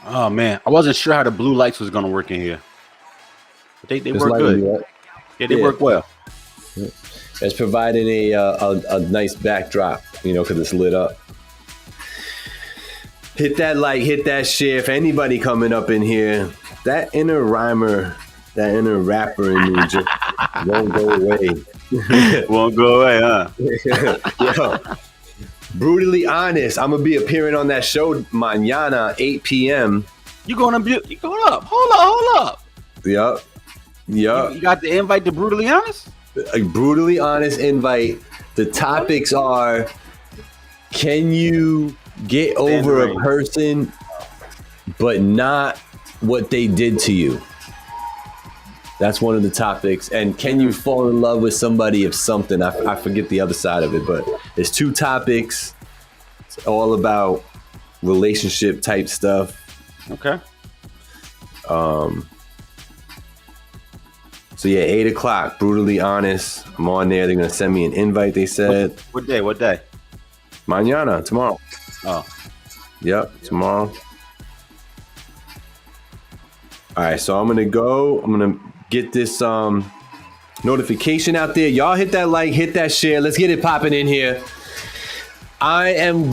Oh man, I wasn't sure how the blue lights was gonna work in here. But they work good. Yeah, they work well. It's providing a nice backdrop, because it's lit up. Hit that like, hit that share. For anybody coming up in here, that inner rhymer, that inner rapper in me just won't go away. Won't go away, huh? Yo, brutally honest. I'm gonna be appearing on that show mañana, 8 p.m. You going up? Hold up. Yup. You got the invite to Brutally Honest? A brutally honest invite. The topics are: can you get over a person, but not what they did to you? That's one of the topics. And can you fall in love with somebody if something? I forget the other side of it, but it's 2 topics. It's all about relationship type stuff. Okay. So yeah, 8 o'clock, brutally honest. I'm on there. They're gonna send me an invite. They said. What day? Mañana, tomorrow. Oh. Yep, tomorrow. All right, so I'm gonna get this notification out there. Y'all hit that like, hit that share. Let's get it popping in here. I am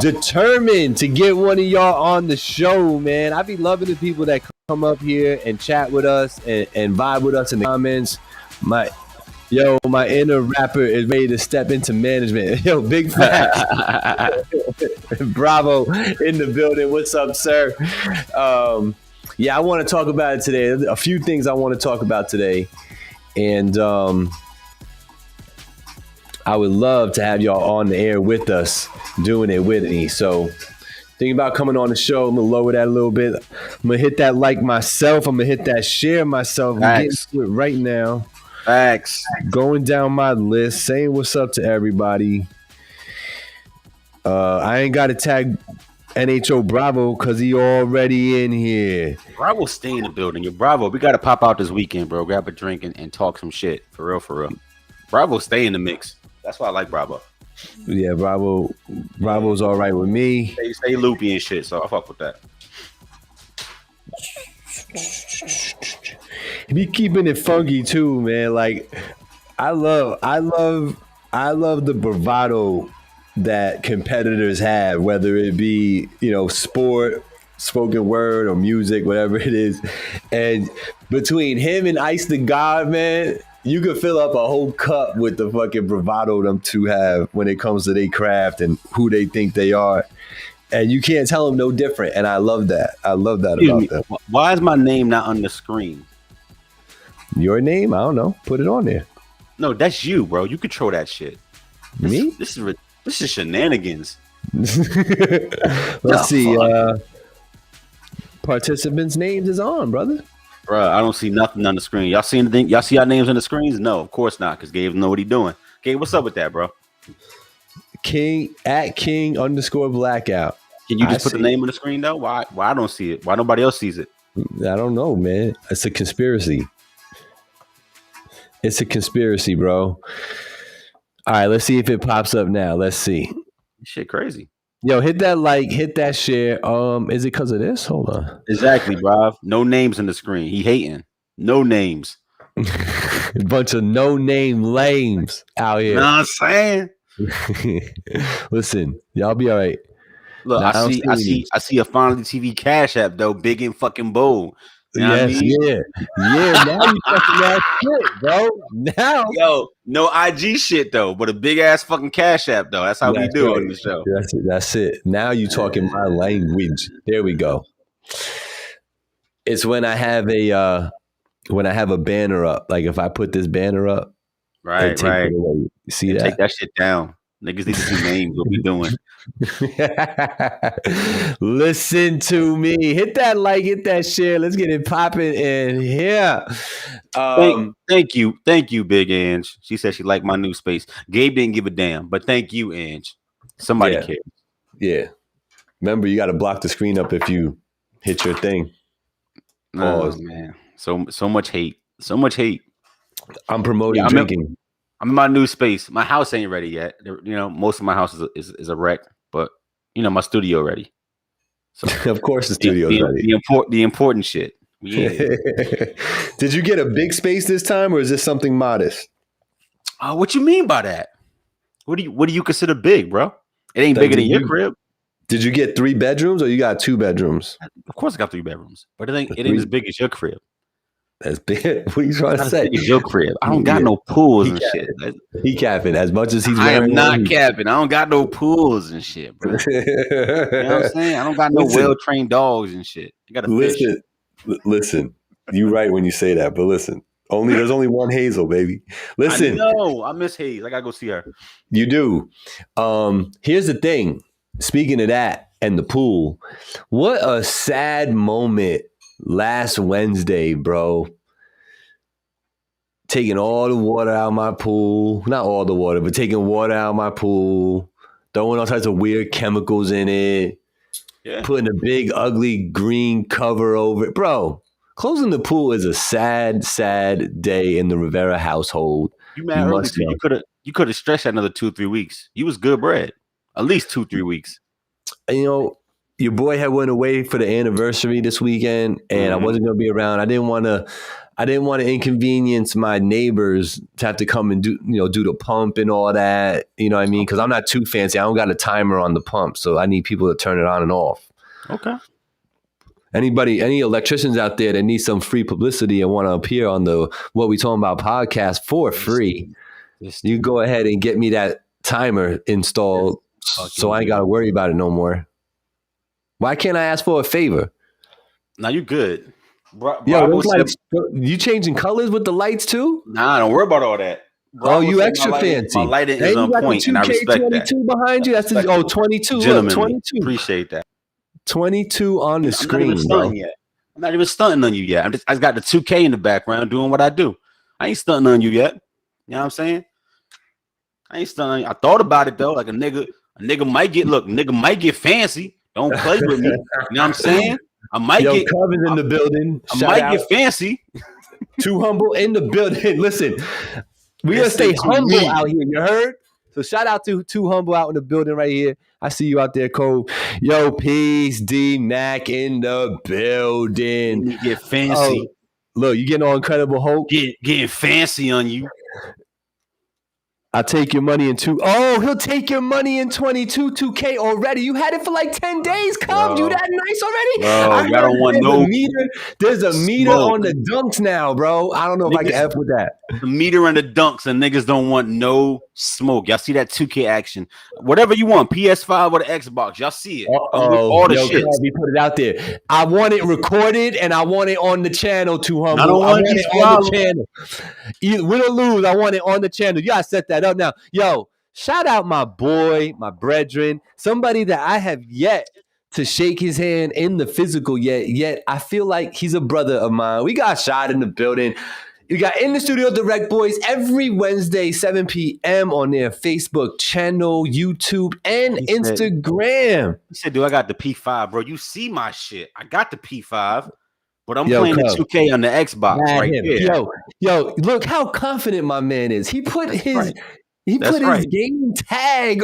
determined to get one of y'all on the show, man. I be loving the people that come up here and chat with us and vibe with us in the comments. My inner rapper is ready to step into management. Yo, big facts. Bravo in the building. What's up, sir? I want to talk about it today. A few things I want to talk about today. And I would love to have y'all on the air with us, doing it with me. So think about coming on the show. I'm going to lower that a little bit. I'm going to hit that like myself. I'm going to hit that share myself. I'm getting to it right now. Facts. Going down my list, saying what's up to everybody. I ain't got to tag NHO Bravo because he already in here. Bravo stay in the building. Yo, Bravo, we got to pop out this weekend, bro. Grab a drink and talk some shit. For real. Bravo stay in the mix. That's why I like Bravo. Yeah, Bravo's all right with me. Stay loopy and shit, so I fuck with that. Be keeping it funky too, man. Like I love the bravado that competitors have, whether it be, sport, spoken word, or music, whatever it is. And between him and Ice the God, man, you could fill up a whole cup with the fucking bravado them two have when it comes to their craft and who they think they are. And you can't tell them no different. And I love that. About them. Why is my name not on the screen? Your name? I don't know. Put it on there. No, that's you, bro. You control that shit. Me? This is shenanigans. Let's see. Participants' names is on, brother. Bro, I don't see nothing on the screen. Y'all see anything? Y'all see our names on the screens? No, of course not, because Gabe know what he doing. Gabe, what's up with that, bro? King_blackout. Can you just put the name on the screen though? Why I don't see it? Why nobody else sees it? I don't know, man. It's a conspiracy. It's a conspiracy, bro. All right, let's see if it pops up now. Let's see. Shit crazy. Yo, hit that like, hit that share. Is it because of this? Hold on. Exactly, bro. No names on the screen. He hating. No names. A bunch of no-name lames out here. You know what I'm saying? Listen, y'all be all right. Look, I see a Finally TV Cash App though, big and fucking bold. You know yes, yeah. Now you fucking that shit, bro. Now, yo, no IG shit though, but a big ass fucking Cash App though. That's how we do on the show. That's it. Now you talking my language. There we go. It's when I have a banner up. Like if I put this banner up, right. You see that? Take that shit down. Niggas need to see names. What we doing? Listen to me. Hit that like, hit that share. Let's get it popping in here. Thank you, Big Ange. She said she liked my new space. Gabe didn't give a damn, but thank you, Ange. Somebody cares. Yeah. Remember, you got to block the screen up if you hit your thing. Oh man, so much hate. So much hate. I'm promoting drinking. I'm in my new space. My house ain't ready yet. Most of my house is a wreck, but my studio ready. So of course, the studio's ready. The important shit. Yeah. Did you get a big space this time, or is this something modest? What you mean by that? What do you consider big, bro? It ain't bigger than your crib. Did you get 3 bedrooms, or you got 2 bedrooms? Of course, I got 3 bedrooms, but it ain't as big as your crib. That's big. What are you trying to say? It's your crib. I don't got no pools and shit. He capping as much as he's. I am not capping. I don't got no pools and shit, bro. You know what I'm saying? I don't got no well-trained dogs and shit. You got a fish. Listen. You right when you say that, but listen. There's only one Hazel, baby. Listen. I miss Hayes. I gotta go see her. You do. Here's the thing. Speaking of that and the pool, what a sad moment last Wednesday, bro. Taking all the water out of my pool. Not all the water, but taking water out of my pool. Throwing all types of weird chemicals in it. Yeah. Putting a big, ugly green cover over it. Bro, closing the pool is a sad, sad day in the Rivera household. You mad early too. You could have stretched another 2-3 weeks. You was good bread. At least 2-3 weeks. And, your boy had went away for the anniversary this weekend, and I wasn't going to be around. I didn't want to inconvenience my neighbors to have to come and do the pump and all that. You know what I mean? Because I'm not too fancy. I don't got a timer on the pump, so I need people to turn it on and off. Okay. Any electricians out there that need some free publicity and want to appear on the What We Talking About podcast for free, you go ahead and get me that timer installed so I ain't got to worry about it no more. Why can't I ask for a favor? Now you good. Those lights, you changing colors with the lights too? Nah, don't worry about all that. You extra fancy. My lighting is on point, and I respect that. 22 behind you. That's 22. Gentlemen, 22. Appreciate that. 22 on the screen, I'm not even stunting on you yet. I just got the 2K in the background doing what I do. I ain't stunting on you yet. You know what I'm saying? I ain't stunting on you. I thought about it though. Like a nigga might get fancy. Don't play with me. You know what I'm saying? I might get Coven's in the building. Get fancy. Too humble in the building. Listen, we gonna stay humble out here. You heard? So shout out to Too Humble out in the building right here. I see you out there, Cole. Yo, peace, D Mac in the building. You get fancy. Look, you getting all Incredible Hulk? Getting fancy on you. I'll take your money in he'll take your money in 22 2K already. You had it for like 10 days, Cub. You that nice already? Bro, I don't want no meter. There's a meter on the dunks now, bro. I don't know if I can F with that. The meter on the dunks and niggas don't want no smoke. Y'all see that 2K action. Whatever you want, PS5 or the Xbox. Y'all see it. All the shit. We put it out there. I want it recorded and I want it on the channel, Too Humble. I don't want it on the channel. Either win or lose, I want it on the channel. You gotta set that up now. Yo, shout out my boy, my brethren, somebody that I have yet to shake his hand in the physical yet I feel like he's a brother of mine. We got Shot in the building. You got In the Studio Direct Boys every Wednesday, 7 p.m. on their Facebook channel, YouTube, and Instagram. He said, I got the P5, bro. You see my shit. I got the P5. But I'm playing the 2K on the Xbox right there. Yo, look how confident my man is. He put his his game tag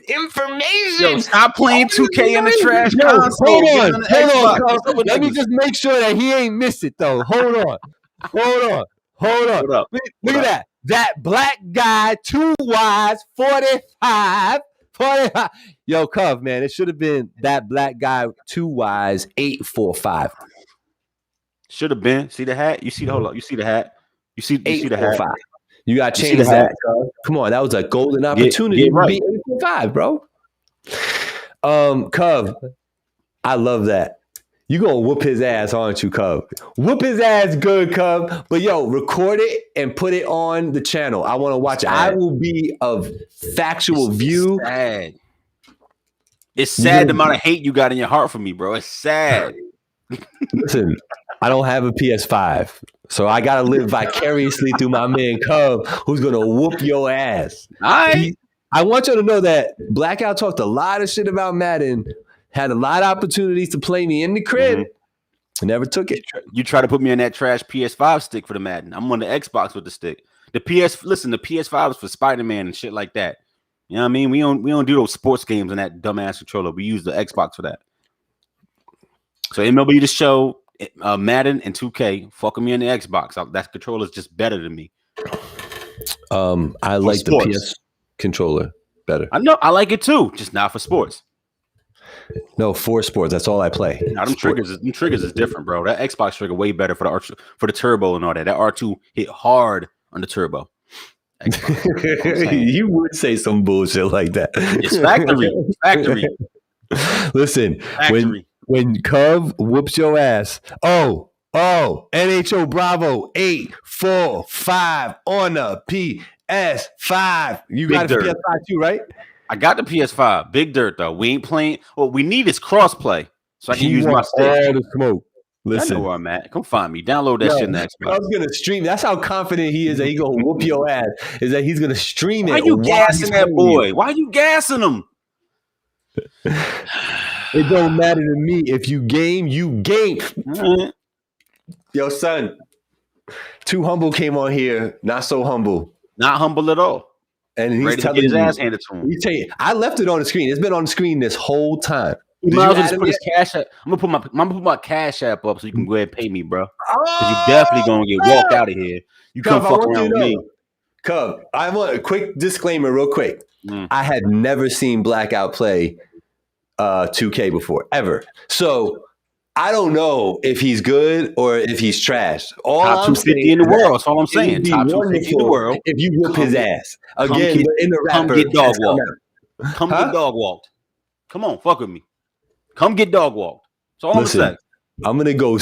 information. Yo, stop playing 2K in the trash console. Hold on. Let me just make sure that he ain't miss it though. Hold on. Look at that. That black guy, 2 Ys, 45. Yo, Cov, man, it should have been that black guy, 2 Ys, 845. Should have been. See the hat? You see the You see the hat? You see the hat? You got to change that. Come on, that was a golden opportunity to be 845, bro. Cov, I love that. You gonna whoop his ass, aren't you, Cub? Whoop his ass good, Cub. But yo, record it and put it on the channel. I want to watch it. I will be of factual view. Sad. It's sad the amount of hate you got in your heart for me, bro. It's sad. Listen, I don't have a PS5, so I gotta live vicariously through my man Cub, who's gonna whoop your ass. All right. I want you to know that Blackout talked a lot of shit about Madden. Had a lot of opportunities to play me in the crib. I never took it. You try to put me in that trash PS5 stick for the Madden. I'm on the Xbox with the stick. The PS5 is for Spider-Man and shit like that. You know what I mean? We don't do those sports games on that dumbass controller. We use the Xbox for that. So MLB The Show, Madden, and 2K fucking me on the Xbox. That controller is just better than me. I like sports. The PS controller better. I know, I like it too, just not for sports. No, for sports. That's all I play. Now, them triggers is different, bro. That Xbox trigger way better for the turbo and all that. That R2 hit hard on the turbo. You would say some bullshit like that. It's factory. Listen, factory. When Cub whoops your ass, NHO Bravo 845 on the PS5. You got a PS5 too, right? I got the PS5. Big dirt though. We ain't playing. What we need is crossplay, so I can use my stick. All the smoke. Listen, I know where I'm at. Come find me. Download that shit next. I was gonna stream. That's how confident he is that he gonna whoop your ass. Is that he's gonna stream it? Why you gassing that boy? Why you gassing him? It don't matter to me. If you game, you game. Mm-hmm. Yo, son. Too Humble came on here. Not so humble. Not humble at all. And he's telling his ass handed to him. I left it on the screen. It's been on the screen this whole time. You might as well just put his cash app. I'm gonna put my cash app up so you can go ahead and pay me, bro. Because you definitely gonna get walked out of here. You come fuck around with me. Cub, I want a quick disclaimer real quick. I had never seen Blackout play 2K before, ever. So I don't know if he's good or if he's trash. Top 250 in the world. That's all I'm saying. Top 250 in the world. If you whip his ass. Again, in the rapper. Come get dog walked. Come get dog walked. Come on, fuck with me. Come get dog walked. That's all I'm saying. I'm gonna go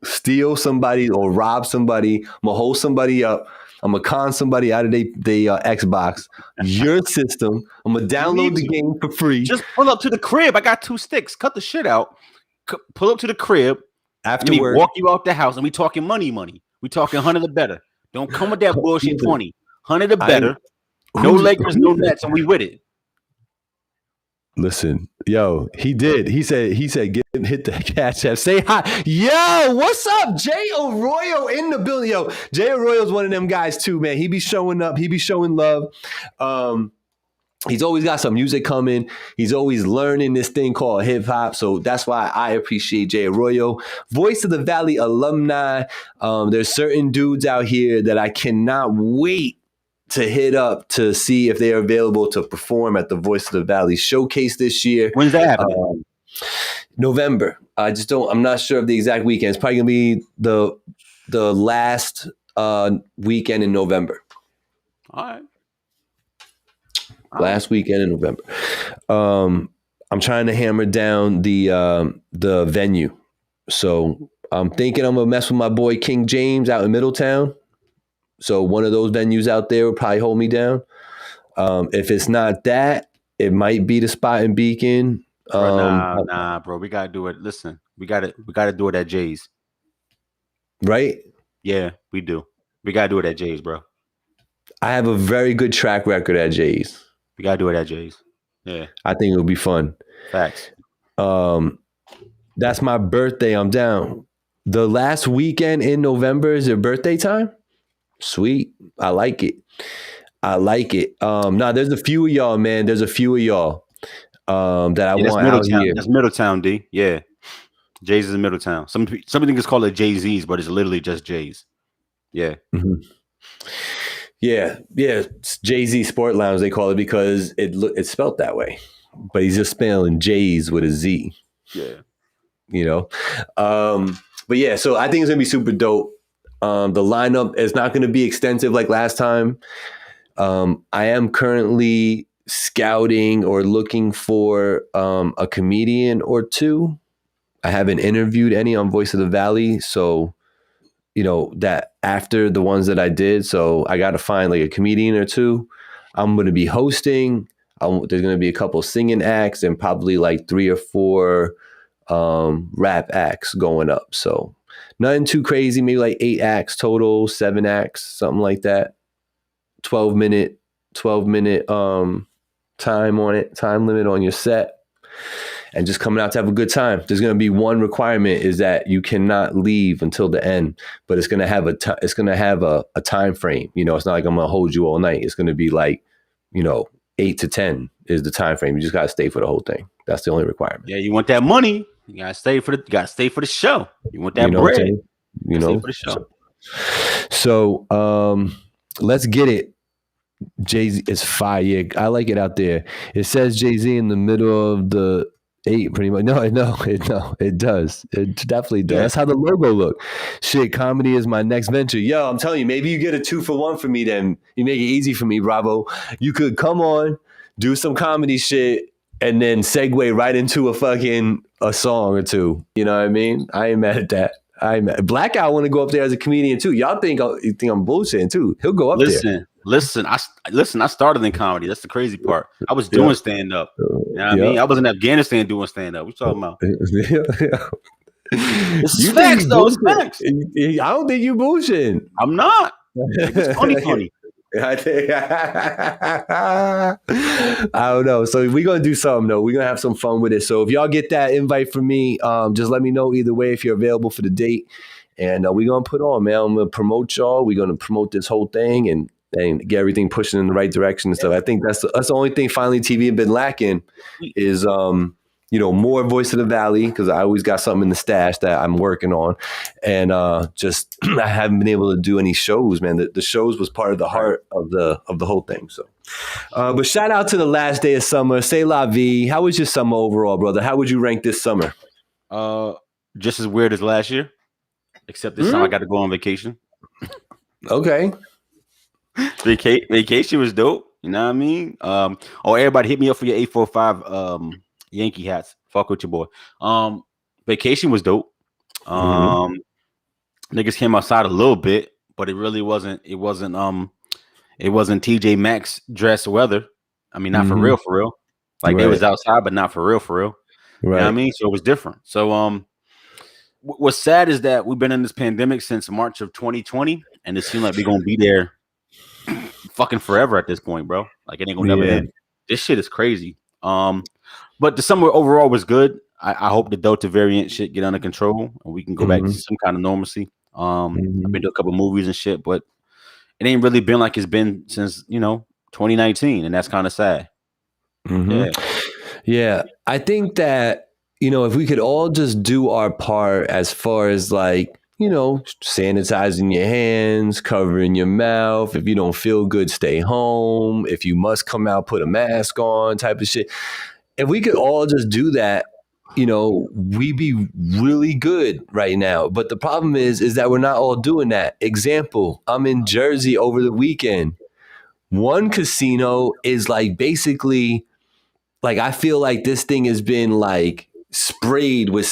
steal somebody or rob somebody. I'm gonna hold somebody up. I'm gonna con somebody out of their Xbox. Your system. I'm gonna download the game for free. Just pull up to the crib. I got 2 sticks. Cut the shit out. Pull up to the crib. Afterwards, walk you out the house, and we talking money. We talking 100 or better. Don't come with that bullshit 20. 100 or better. No Lakers, no Nets, and we with it. Listen, yo, he did. He said, hit the cash app. Say hi. Yo, what's up? Jay Arroyo in the building. Yo, Jay Arroyo's one of them guys too, man. He be showing up. He be showing love. He's always got some music coming. He's always learning this thing called hip hop. So that's why I appreciate Jay Arroyo. Voice of the Valley alumni. There's certain dudes out here that I cannot wait to hit up to see if they are available to perform at the Voice of the Valley showcase this year. When's that happening? November. I'm not sure of the exact weekend. It's probably gonna be the last weekend in November. All right. Last weekend in November. I'm trying to hammer down the venue. So I'm thinking I'm gonna mess with my boy King James out in Middletown. So one of those venues out there will probably hold me down. If it's not that, it might be the spot in Beacon. Nah, bro. We gotta do it. Listen, we gotta do it at Jay's. Right? Yeah, we do. We gotta do it at Jay's, bro. I have a very good track record at Jay's. We gotta do it at Jay's. Yeah. I think it'll be fun. Facts. That's my birthday. I'm down. The last weekend in November is your birthday time? Sweet. I like it. Nah, there's a few of y'all, man. There's a few of y'all that I want out here. That's Middletown, D. Yeah. Jay's is in Middletown. Something is called a Jay-Z's, but it's literally just Jay's. Yeah. Mm-hmm. Yeah. It's Jay-Z Sport Lounge, they call it, because it's spelled that way. But he's just spelling J's with a Z. Yeah. You know? But yeah, so I think it's gonna be super dope. The lineup is not going to be extensive like last time. I am currently scouting or looking for a comedian or two. I haven't interviewed any on Voice of the Valley. So, you know, that after the ones that I did, so I got to find like a comedian or two. I'm going to be hosting. There's going to be a couple singing acts and probably like 3 or 4 rap acts going up. So nothing too crazy, maybe like 8 acts total, 7 acts, something like that. 12 minute time on it, time limit on your set. and just coming out to have a good time. There's going to be one requirement is that you cannot leave until the end, but it's going to have a time frame. You know, it's not like I'm going to hold you all night. It's going to be like, you know, 8 to 10 is the time frame. You just got to stay for the whole thing. That's the only requirement. Yeah, you want that money. You gotta stay for the show. You want that bread. You know, stay for the show. So let's get it. Jay-Z is fire. I like it out there. It says Jay-Z in the middle of the 8 pretty much. No, it does. It definitely does. Yeah. That's how the logo look. Shit, comedy is my next venture. Yo, I'm telling you, maybe you get a 2-for-1 for me then. You make it easy for me, Bravo. You could come on, do some comedy shit, and then segue right into a song or two. You know what I mean? I ain't mad at that. Blackout want to go up there as a comedian too. Y'all think I'm bullshitting too. He'll go up there. Listen. I started in comedy. That's the crazy part. I was doing stand up. You know what I mean? I was in Afghanistan doing stand up. What you talking about? It's facts though. It's facts. I don't think you bullshitting. I'm not. It's funny. I don't know. So we're going to do something, though. We're going to have some fun with it. So if y'all get that invite from me, just let me know either way if you're available for the date. And we're going to put on, man. I'm going to promote y'all. We're going to promote this whole thing and get everything pushing in the right direction and stuff. I think that's the only thing finally TV has been lacking is, more Voice of the Valley, because I always got something in the stash that I'm working on. And just I haven't been able to do any shows, man. The shows was part of the heart of the whole thing. So, but shout out to the last day of summer. Say la vie. How was your summer overall, brother? How would you rank this summer? Just as weird as last year, except this time I got to go on vacation. Okay. Vacation was dope. You know what I mean? Everybody hit me up for your 845 Yankee hats. Fuck with your boy. Vacation was dope. Niggas came outside a little bit, but it really wasn't. It wasn't TJ Maxx dress weather. I mean, not for real. Like they was outside, but not for real. Right. You know what I mean? So it was different. So what's sad is that we've been in this pandemic since March of 2020, and it seems like we're gonna be there fucking forever at this point, bro. Like it ain't gonna never end. This shit is crazy. But the summer overall was good. I hope the Delta variant shit get under control and we can go back to some kind of normalcy. I've been to a couple movies and shit, but it ain't really been like it's been since 2019, and that's kind of sad. Yeah, I think that if we could all just do our part as far as like sanitizing your hands, covering your mouth. If you don't feel good, stay home. If you must come out, put a mask on, type of shit. If we could all just do that, we'd be really good right now. But the problem is that we're not all doing that. Example, I'm in Jersey over the weekend. One casino is like basically like I feel like this thing has been like sprayed with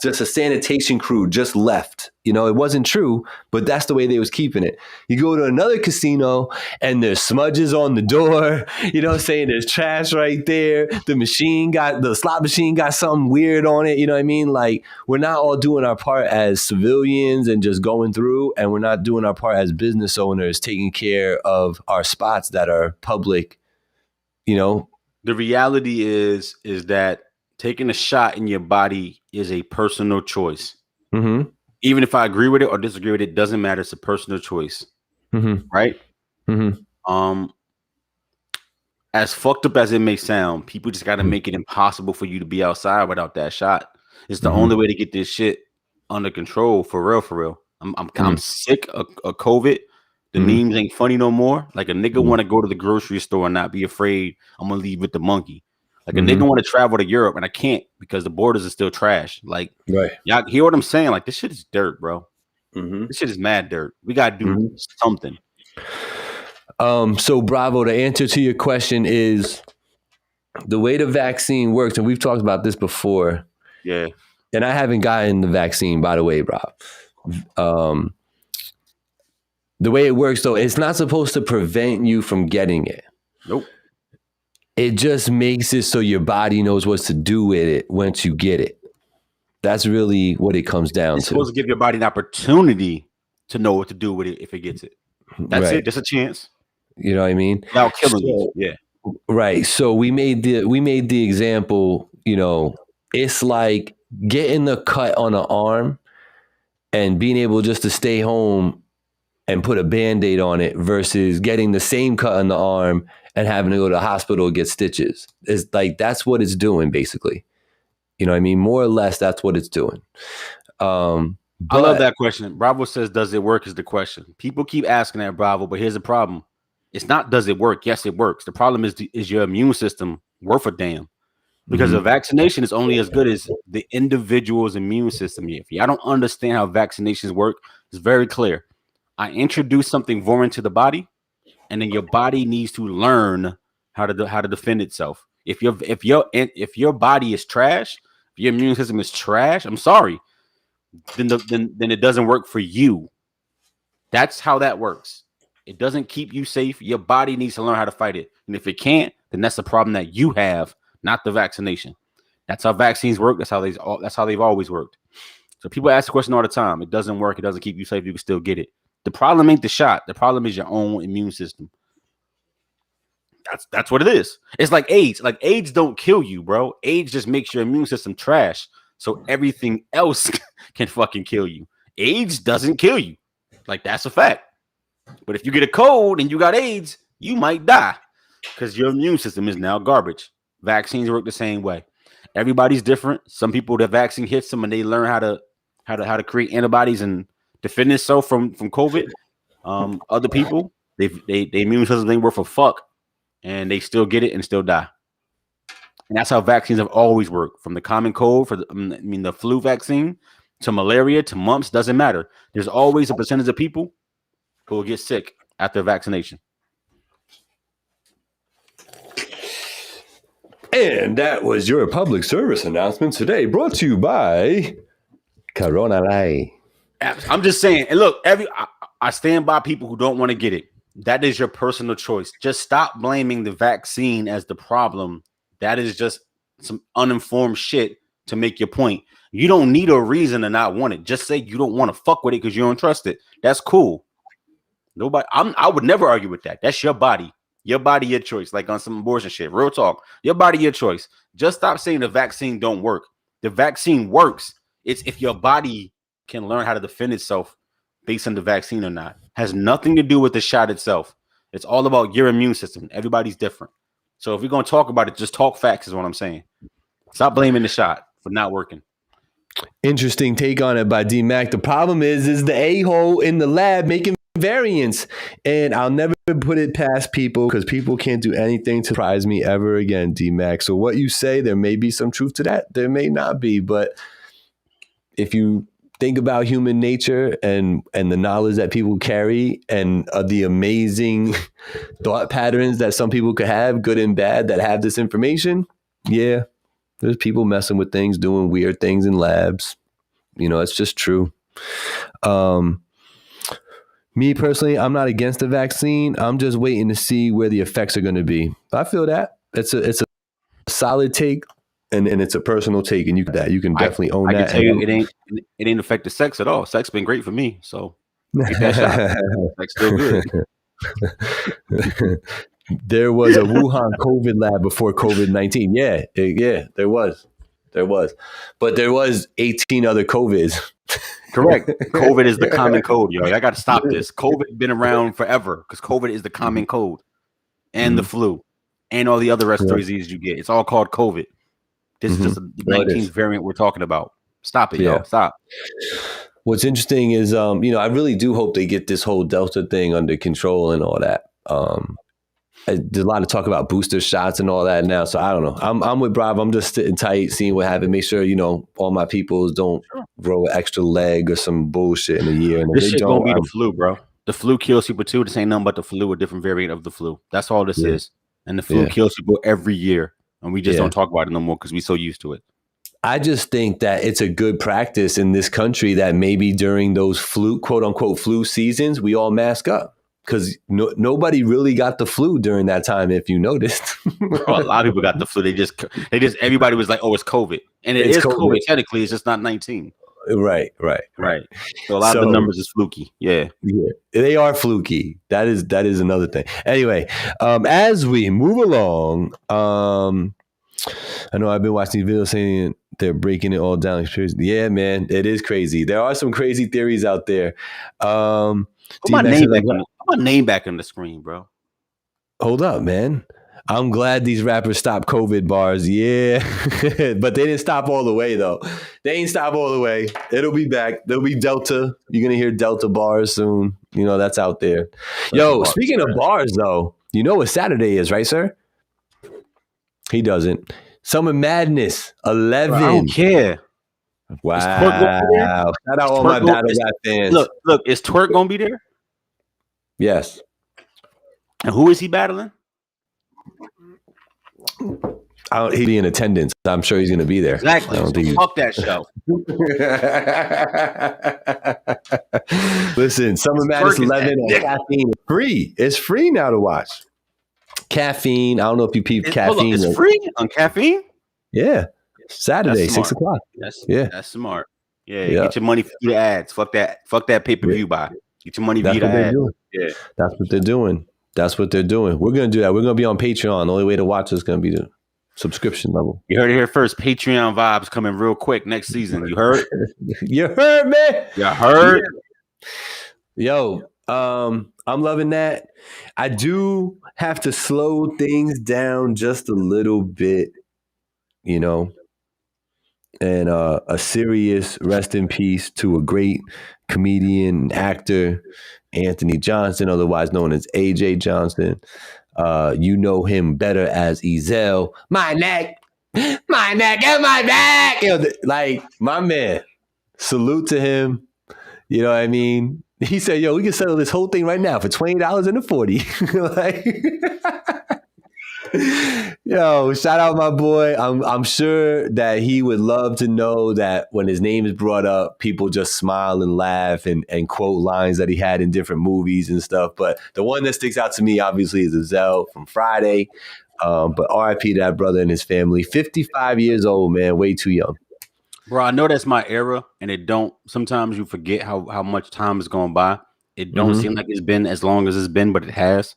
just a sanitation crew just left. It wasn't true, but that's the way they was keeping it. You go to another casino and there's smudges on the door, saying there's trash right there. The slot machine got something weird on it. You know what I mean? Like we're not all doing our part as civilians and just going through, and we're not doing our part as business owners, taking care of our spots that are public, The reality is that taking a shot in your body is a personal choice. Even if I agree with it or disagree with it, doesn't matter. It's a personal choice, right? As fucked up as it may sound, people just got to make it impossible for you to be outside without that shot. It's the only way to get this shit under control, for real. I'm sick of COVID. The memes ain't funny no more. Like a nigga want to go to the grocery store and not be afraid I'm gonna leave with the monkey. Like a nigga want to travel to Europe and I can't because the borders are still trash. Like, y'all hear what I'm saying? Like, this shit is dirt, bro. This shit is mad dirt. We gotta do something. So Bravo, the answer to your question is the way the vaccine works, and we've talked about this before. Yeah. And I haven't gotten the vaccine, by the way, bro. The way it works, though, it's not supposed to prevent you from getting it. Nope. It just makes it so your body knows what to do with it once you get it. That's really what it comes down to. It's supposed to give your body an opportunity to know what to do with it if it gets it. That's it. Just a chance. You know what I mean? Without killing you. Yeah. Right. So we made the example, it's like getting the cut on an arm and being able just to stay home and put a Band-Aid on it versus getting the same cut on the arm and having to go to the hospital to get stitches. It's like that's what it's doing basically. You know what I mean? More or less that's what it's doing. I love that question. Bravo says, does it work is the question. People keep asking that, Bravo, but here's the problem. It's not does it work? Yes, it works. The problem is your immune system worth a damn? Because a vaccination is only as good as the individual's immune system. If y'all don't understand how vaccinations work, it's very clear. I introduce something foreign to the body, and then your body needs to learn how to defend itself. If your body is trash, if your immune system is trash, I'm sorry, then it doesn't work for you. That's how that works. It doesn't keep you safe. Your body needs to learn how to fight it, and if it can't, then that's the problem that you have, not the vaccination. That's how vaccines work. That's how they've always worked. So people ask the question all the time. It doesn't work. It doesn't keep you safe. You can still get it. The problem ain't the shot. The problem is your own immune system. That's what it is. It's like AIDS. Like AIDS don't kill you, bro. AIDS just makes your immune system trash. So everything else can fucking kill you. AIDS doesn't kill you. Like that's a fact. But if you get a cold and you got AIDS, you might die because your immune system is now garbage. Vaccines work the same way. Everybody's different. Some people, the vaccine hits them and they learn how to create antibodies and defend themselves from COVID. Other people, they immune system ain't worth a fuck, and they still get it and still die. And that's how vaccines have always worked. From the common cold, the flu vaccine, to malaria, to mumps, doesn't matter. There's always a percentage of people who will get sick after vaccination. And that was your public service announcement today, brought to you by Corona Light. I'm just saying, and look, I stand by people who don't want to get it. That is your personal choice. Just stop blaming the vaccine as the problem. That is just some uninformed shit to make your point. You don't need a reason to not want it. Just say you don't want to fuck with it because you don't trust it. That's cool. I would never argue with that. That's your body. Your body, your choice. Like on some abortion shit. Real talk. Your body, your choice. Just stop saying the vaccine don't work. The vaccine works. It's if your body can learn how to defend itself based on the vaccine or not. Has nothing to do with the shot itself. It's all about your immune system. Everybody's different. So if we're going to talk about it, just talk facts is what I'm saying. Stop blaming the shot for not working. Interesting take on it by D-Mac. The problem is the a-hole in the lab making variants, and I'll never put it past people because people can't do anything to surprise me ever again, D-Mac. So what you say, there may be some truth to that. There may not be, but if you think about human nature and the knowledge that people carry and the amazing thought patterns that some people could have, good and bad, that have this information, yeah, there's people messing with things, doing weird things in labs. It's just true. Me personally, I'm not against the vaccine. I'm just waiting to see where the effects are going to be. I feel that it's a solid take, and it's a personal take, and you can definitely own that. I can tell you, it ain't affected sex at all. Sex been great for me, so take that shot. Sex still good. There was a Wuhan COVID lab before COVID-19. Yeah, there was, but there was 18 other COVIDs. Correct. COVID is the common code, yo. I got to stop this. COVID been around forever because COVID is the common code, and the flu, and all the other respiratory diseases you get. It's all called COVID. This is just the 19th variant we're talking about. Stop it, yo. Stop. What's interesting is, I really do hope they get this whole Delta thing under control and all that. There's a lot of talk about booster shots and all that now. So I don't know. I'm with Bravo. I'm just sitting tight, seeing what happens. Make sure, all my peoples don't grow an extra leg or some bullshit in a year. And this shit gonna be the flu, bro. The flu kills people too. This ain't nothing but the flu, a different variant of the flu. That's all this is. And the flu kills people every year. And we just don't talk about it no more because we're so used to it. I just think that it's a good practice in this country that maybe during those flu, quote unquote, flu seasons, we all mask up. Because nobody really got the flu during that time, if you noticed. Bro, a lot of people got the flu. They just everybody was like, "Oh, it's COVID," and it's COVID. Technically, it's just not 19. Right. So a lot of the numbers is fluky. Yeah, they are fluky. That is another thing. Anyway, as we move along, I know I've been watching these videos saying they're breaking it all down. Yeah, man, it is crazy. There are some crazy theories out there. Put my name back on the screen, bro. Hold up, man. I'm glad these rappers stopped COVID bars. Yeah. But they didn't stop all the way, though. They ain't stop all the way. It'll be back. There'll be Delta. You're going to hear Delta bars soon. You know, that's out there. Yo, speaking of bars, though, you know what Saturday is, right, sir? He doesn't. Summer Madness 11. Bro, I don't care. Wow. Shout out all my battle rap fans. Look, is Twerk going to be there? Yes. And who is he battling? He'll be in attendance. I'm sure he's going to be there. Exactly. Fuck that show. Listen, Summer Madness 11 on Caffeine is free. It's free now to watch. Caffeine. I don't know if you peeped Caffeine. It's free on Caffeine? Yeah. Saturday, 6 o'clock. That's smart. Yeah. Get your money through the ads. Fuck that pay-per-view buy. Get your money via the ads. Yeah. That's what they're doing. We're going to do that. We're going to be on Patreon. The only way to watch is going to be the subscription level. You heard it here first. Patreon vibes coming real quick next season. You heard? You heard, man. You heard? Yeah. Yo, I'm loving that. I do have to slow things down just a little bit, you know, and a serious rest in peace to a great comedian and actor, Anthony Johnson, otherwise known as AJ Johnson. You know him better as Ezel. My neck, and my back. You know, like, my man, salute to him. You know what I mean? He said, yo, we can settle this whole thing right now for $20 and a 40. Like, yo, shout out my boy. I'm sure that he would love to know that when his name is brought up, people just smile and laugh and quote lines that he had in different movies and stuff. But the one that sticks out to me, obviously, is Ezel from Friday. But RIP to that brother and his family. 55 years old, man. Way too young. Bro, I know that's my era, and sometimes you forget how much time has gone by. It don't seem like it's been as long as it's been, but it has.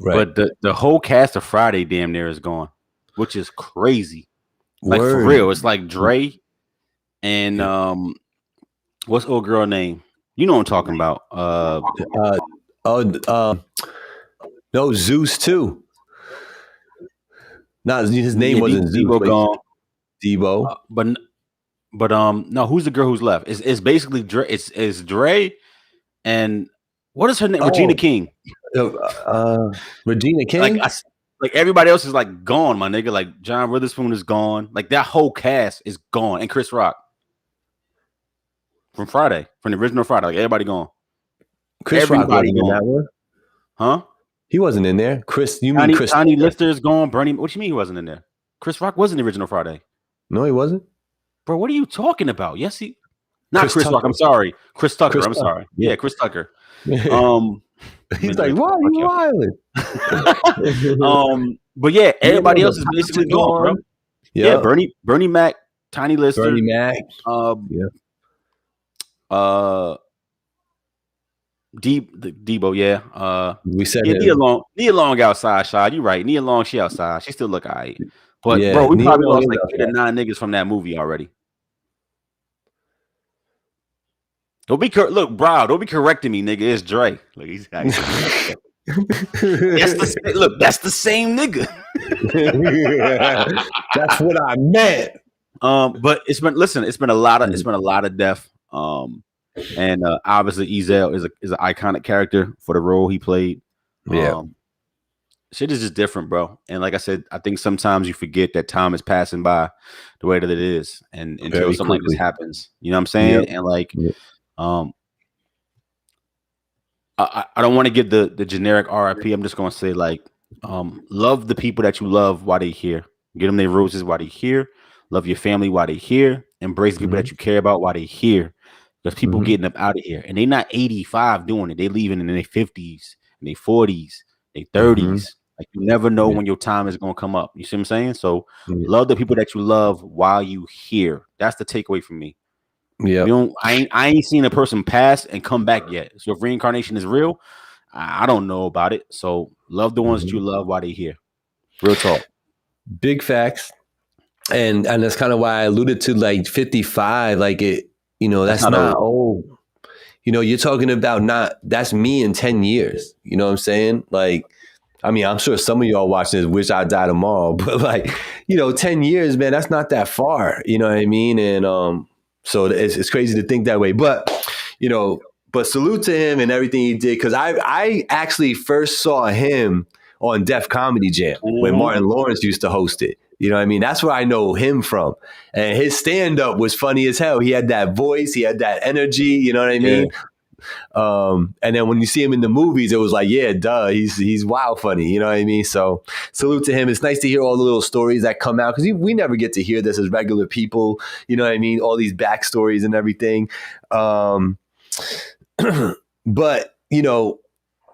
Right. But the whole cast of Friday damn near is gone, which is crazy. Like, for real. It's like Dre and what's old girl name? You know what I'm talking about. No, Zeus too. Not his name wasn't Zeus. Debo gone. Debo. But no, who's the girl who's left? It's basically Dre. It's Dre and what is her name? Regina King. Regina King. Like everybody else is like gone, my nigga. Like John Witherspoon is gone. Like that whole cast is gone, and Chris Rock from Friday, from the original Friday. Like everybody gone. Chris Rock wasn't in that one, huh? He wasn't in there. Tiny Lister is gone. Bernie. What you mean he wasn't in there? Chris Rock wasn't the original Friday. No, he wasn't. Bro, what are you talking about? Yes, not Chris Rock. I'm sorry, Chris Tucker. I'm sorry. Yeah, Chris Tucker. He's like, why are you wilding? But yeah, everybody else is basically gone, bro. Yeah, Bernie Mac, Tiny Lister, Bernie Mac. Debo, yeah. We said Nia Long outside, Shad. You right. Nia Long, she outside. She still look all right. But bro, we probably lost like 8 or 9 niggas from that movie already. Don't be correcting me, nigga. It's Dre. Look, he's that's the same nigga. That's what I meant. But it's been a lot of death. And obviously Ezel is an iconic character for the role he played. Yeah. Shit is just different, bro. And like I said, I think sometimes you forget that time is passing by the way that it is, and until something like this happens, you know what I'm saying? Yep. And like, I don't want to give the generic RIP. I'm just gonna say like, love the people that you love while they're here. Get them their roses while they're here. Love your family while they're here. Embrace the people that you care about while they're here. Because people getting up out of here, and they're not 85 doing it. They leaving in their 50s, in their 40s, their 30s. Like you never know when your time is gonna come up. You see what I'm saying? So love the people that you love while you here. That's the takeaway from me. Yeah. I ain't seen a person pass and come back yet. So if reincarnation is real, I don't know about it. So love the ones that you love while they're here. Real talk. Big facts. And that's kind of why I alluded to like 55. Like it, that's not old. You're talking about that's me in 10 years. You know what I'm saying? Like, I mean, I'm sure some of y'all watching this wish I die tomorrow, but like, 10 years, man, that's not that far. You know what I mean? And so it's crazy to think that way. But, but salute to him and everything he did. Cause I actually first saw him on Def Comedy Jam when Martin Lawrence used to host it. You know what I mean? That's where I know him from. And his stand-up was funny as hell. He had that voice. He had that energy. You know what I mean? And then when you see him in the movies, it was like, yeah, duh, he's wild funny. You know what I mean? So salute to him. It's nice to hear all the little stories that come out because we never get to hear this as regular people. You know what I mean? All these backstories and everything. But,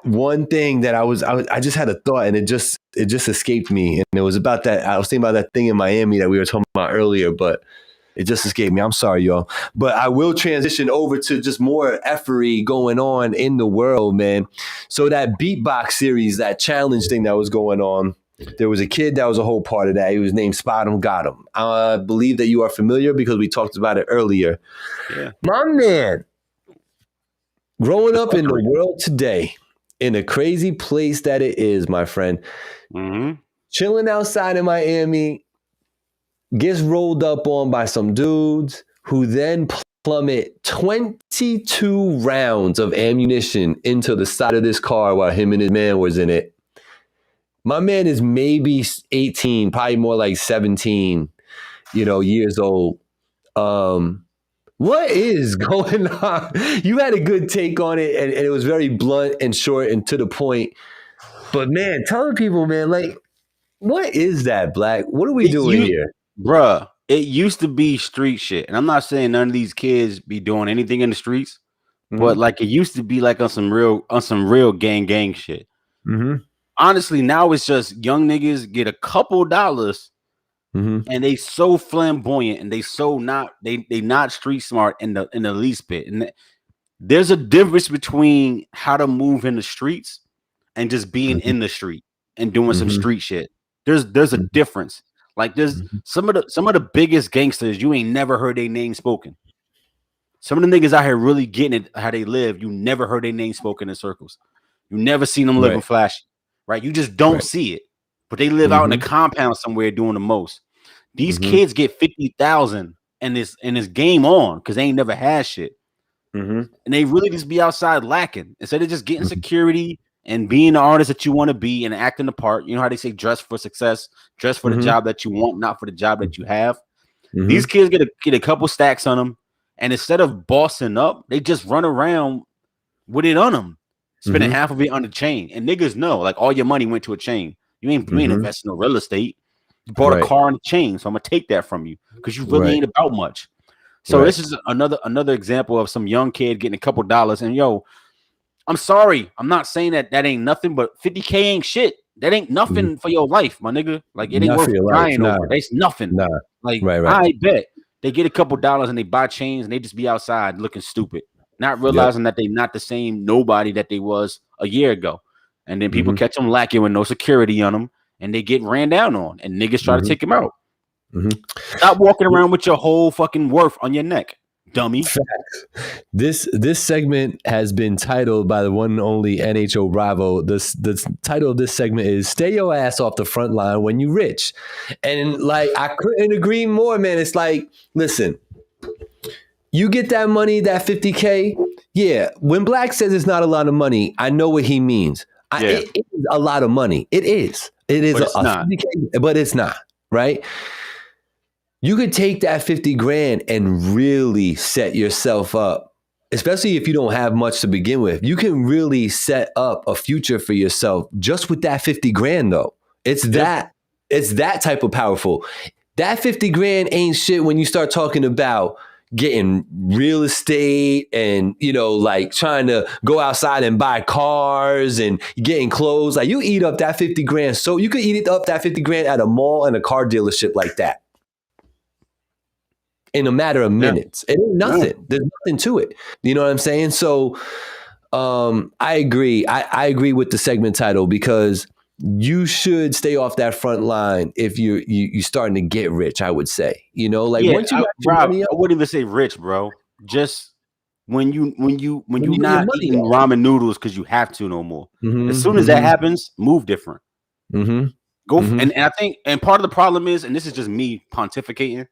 one thing that I just had a thought and it just escaped me. And it was about that. I was thinking about that thing in Miami that we were talking about earlier, but it just escaped me. I'm sorry, y'all. But I will transition over to just more effery going on in the world, man. So that beatbox series, that challenge thing that was going on, there was a kid that was a whole part of that. He was named Spot 'em Got 'em. I believe that you are familiar because we talked about it earlier. Yeah. My man, growing up in the world today, in a crazy place that it is, my friend, chilling outside in Miami, gets rolled up on by some dudes who then plummet 22 rounds of ammunition into the side of this car while him and his man was in it. My man is maybe 18, probably more like 17, years old. What is going on? You had a good take on it, and it was very blunt and short and to the point. But man, telling people, man, like, what is that, Black? What are we doing here? Bruh, it used to be street shit. And I'm not saying none of these kids be doing anything in the streets, but like it used to be like on some real gang shit. Honestly, now it's just young niggas get a couple dollars and they so flamboyant and they so they not street smart in the least bit. And there's a difference between how to move in the streets and just being in the street and doing some street shit. There's a difference. Like there's some of the biggest gangsters you ain't never heard their name spoken. Some of the niggas out here really getting it how they live. You never heard their name spoken in circles. You never seen them living flashy, right? You just don't see it. But they live out in a compound somewhere doing the most. These kids get 50,000 and it's game on because they ain't never had shit. And they really just be outside lacking instead of just getting security and being the artist that you want to be and acting the part. You know how they say dress for success, dress for the job that you want, not for the job that you have. These kids get a couple stacks on them, and instead of bossing up, they just run around with it on them, spending half of it on the chain. And niggas know, like all your money went to a chain. You ain't investing in real estate. You bought a car and a chain, so I'm gonna take that from you because you really ain't about much. So this is another example of some young kid getting a couple dollars. And yo, I'm sorry, I'm not saying that ain't nothing, but 50K ain't shit. That ain't nothing for your life, my nigga. Like it ain't worth crying over. That's nothing. Like I bet they get a couple dollars and they buy chains and they just be outside looking stupid, not realizing that they not the same nobody that they was a year ago. And then people catch them lacking with no security on them, and they get ran down on, and niggas try to take them out. Stop walking around with your whole fucking worth on your neck, dummy. Facts. This segment has been titled by the one and only NHO Bravo. The title of this segment is "Stay Your Ass Off the Front Line When You Rich," and like I couldn't agree more, man. It's like, listen, you get that money, that 50K. Yeah, when Black says it's not a lot of money, I know what he means. It is a lot of money. It is. It is a 50K, but it's not, right? You could take that 50 grand and really set yourself up, especially if you don't have much to begin with. You can really set up a future for yourself just with that 50 grand though. It's that type of powerful. That 50 grand ain't shit when you start talking about getting real estate and, like trying to go outside and buy cars and getting clothes. Like you eat up that 50 grand. So you could eat up that 50 grand at a mall and a car dealership like that. in a matter of minutes. It ain't nothing. Yeah. There's nothing to it. You know what I'm saying? So I agree. I agree with the segment title because you should stay off that front line if you're starting to get rich, I would say. You know, like once you got your Rob, money up, I wouldn't even say rich, bro. Just when you get not your money eating up. ramen noodles because you have to no more. Mhm, As soon as that happens, move different. mhm. Go and I think part of the problem is, and this is just me pontificating. And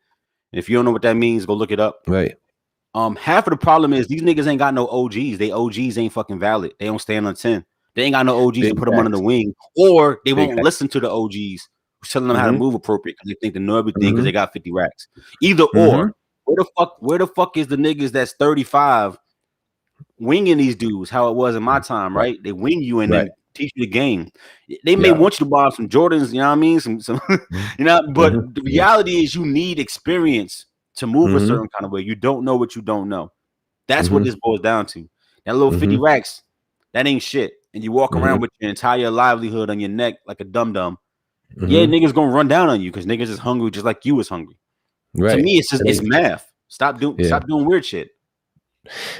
if you don't know what that means, go look it up. Right. Half of the problem is these niggas ain't got no OGs. They OGs ain't fucking valid. They don't stand on 10. They ain't got no OGs to put them under the wing, or they won't listen to the OGs who's telling them how to move appropriate because they think they know everything because they got 50 racks. Either or. Where the fuck is the niggas that's 35 winging these dudes? How it was in my time, right? They wing you and then teach you the game. They may want you to borrow some Jordans, you know what I mean? Some you know, but the reality is you need experience to move a certain kind of way. You don't know what you don't know. That's what this boils down to. That little 50 racks, that ain't shit. And you walk around with your entire livelihood on your neck like a dum-dum. Yeah, niggas gonna run down on you because niggas is hungry just like you was hungry. Right. To me, it's just it's math. Stop doing weird shit.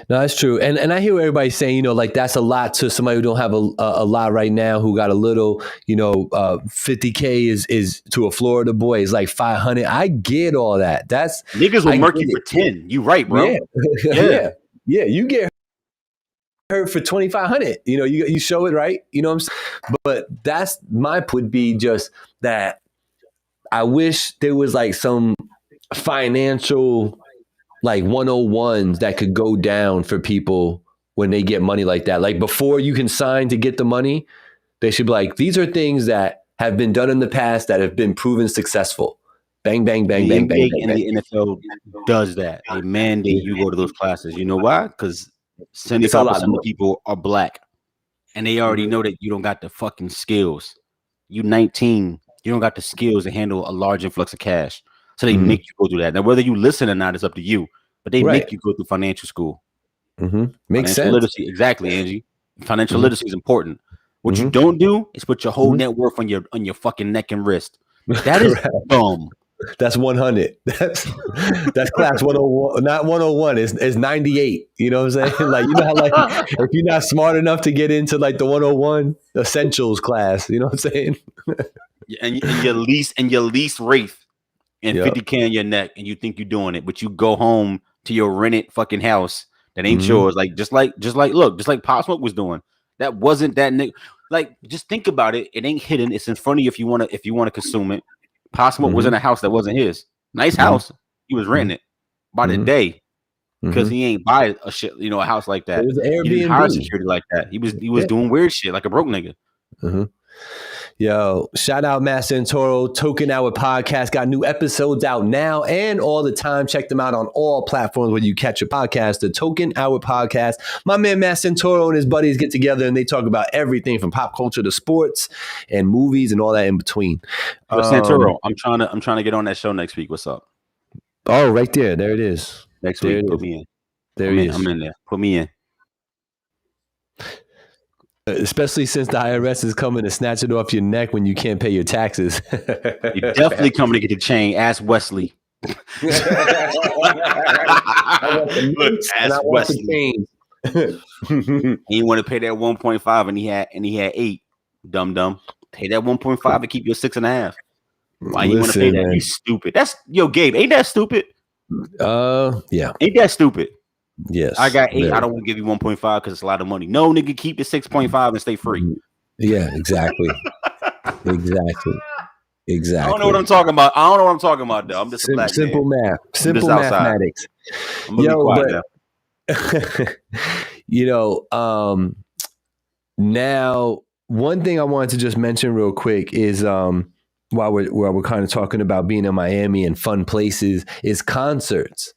No, that's true. And I hear everybody saying, you know, like that's a lot to somebody who don't have a lot right now, who got a little, you know, 50K is to a Florida boy is like 500. I get all that. That's niggas will murk you for 10. You right, bro. Yeah. You get hurt for 2,500. You know, you show it right. You know what I'm saying? But that's my point would be just that I wish there was like some financial like 101s that could go down for people when they get money like that. Like before you can sign to get the money, they should be like, these are things that have been done in the past that have been proven successful. Bang, bang, bang, bang, bang, bang. And the NFL does that. They mandate you go to those classes. You know why? Because 75% of people are black. And they already know that you don't got the fucking skills. You 19, you don't got the skills to handle a large influx of cash. So they make you go through that. Now, whether you listen or not is up to you. But they make you go through financial school. Makes sense. Literacy. Exactly, Angie. Financial literacy is important. What you don't do is put your whole net worth on your fucking neck and wrist. That is dumb. That's 100. That's class 101, not 101. It's 98. You know what I'm saying? Like, you know how like if you're not smart enough to get into like the 101 essentials class, you know what I'm saying? and your least wraith and 50K on your neck, and you think you're doing it, but you go home to your rented fucking house that ain't yours. Like just like Pop Smoke was doing. That wasn't that nigga. Like, just think about it. It ain't hidden. It's in front of you if you wanna consume it. Pop Smoke was in a house that wasn't his. Nice house. He was renting it by the day because he ain't buy a shit, you know, a house like that. It was He didn't hire security like that. He was doing weird shit like a broke nigga. Yo, shout out Matt Santoro. Talkin Hour Podcast got new episodes out now and all the time. Check them out on all platforms where you catch a podcast. The Talkin Hour Podcast. My man Matt Santoro and his buddies get together and they talk about everything from pop culture to sports and movies and all that in between. Santoro, I'm trying to get on that show next week. What's up? Oh, right there. There it is. Next week, put me in. There he is. I'm in there. Put me in. Especially since the IRS is coming to snatch it off your neck when you can't pay your taxes. You're definitely coming to get the chain. Ask Wesley. Look, ask Wesley. He want to pay that 1.5 and he had 8. Dumb. Pay that 1.5 and keep your 6.5. Why you want to pay that? You stupid. That's Gabe. Ain't that stupid? Yeah. Ain't that stupid? Yes. I got 8. I don't want to give you 1.5 because it's a lot of money. No, nigga, keep the 6.5 and stay free. Yeah, exactly. Exactly. I don't know what I'm talking about. Though. I'm just simple math. Simple mathematics. You know, now one thing I wanted to just mention real quick is while we're kind of talking about being in Miami and fun places is concerts.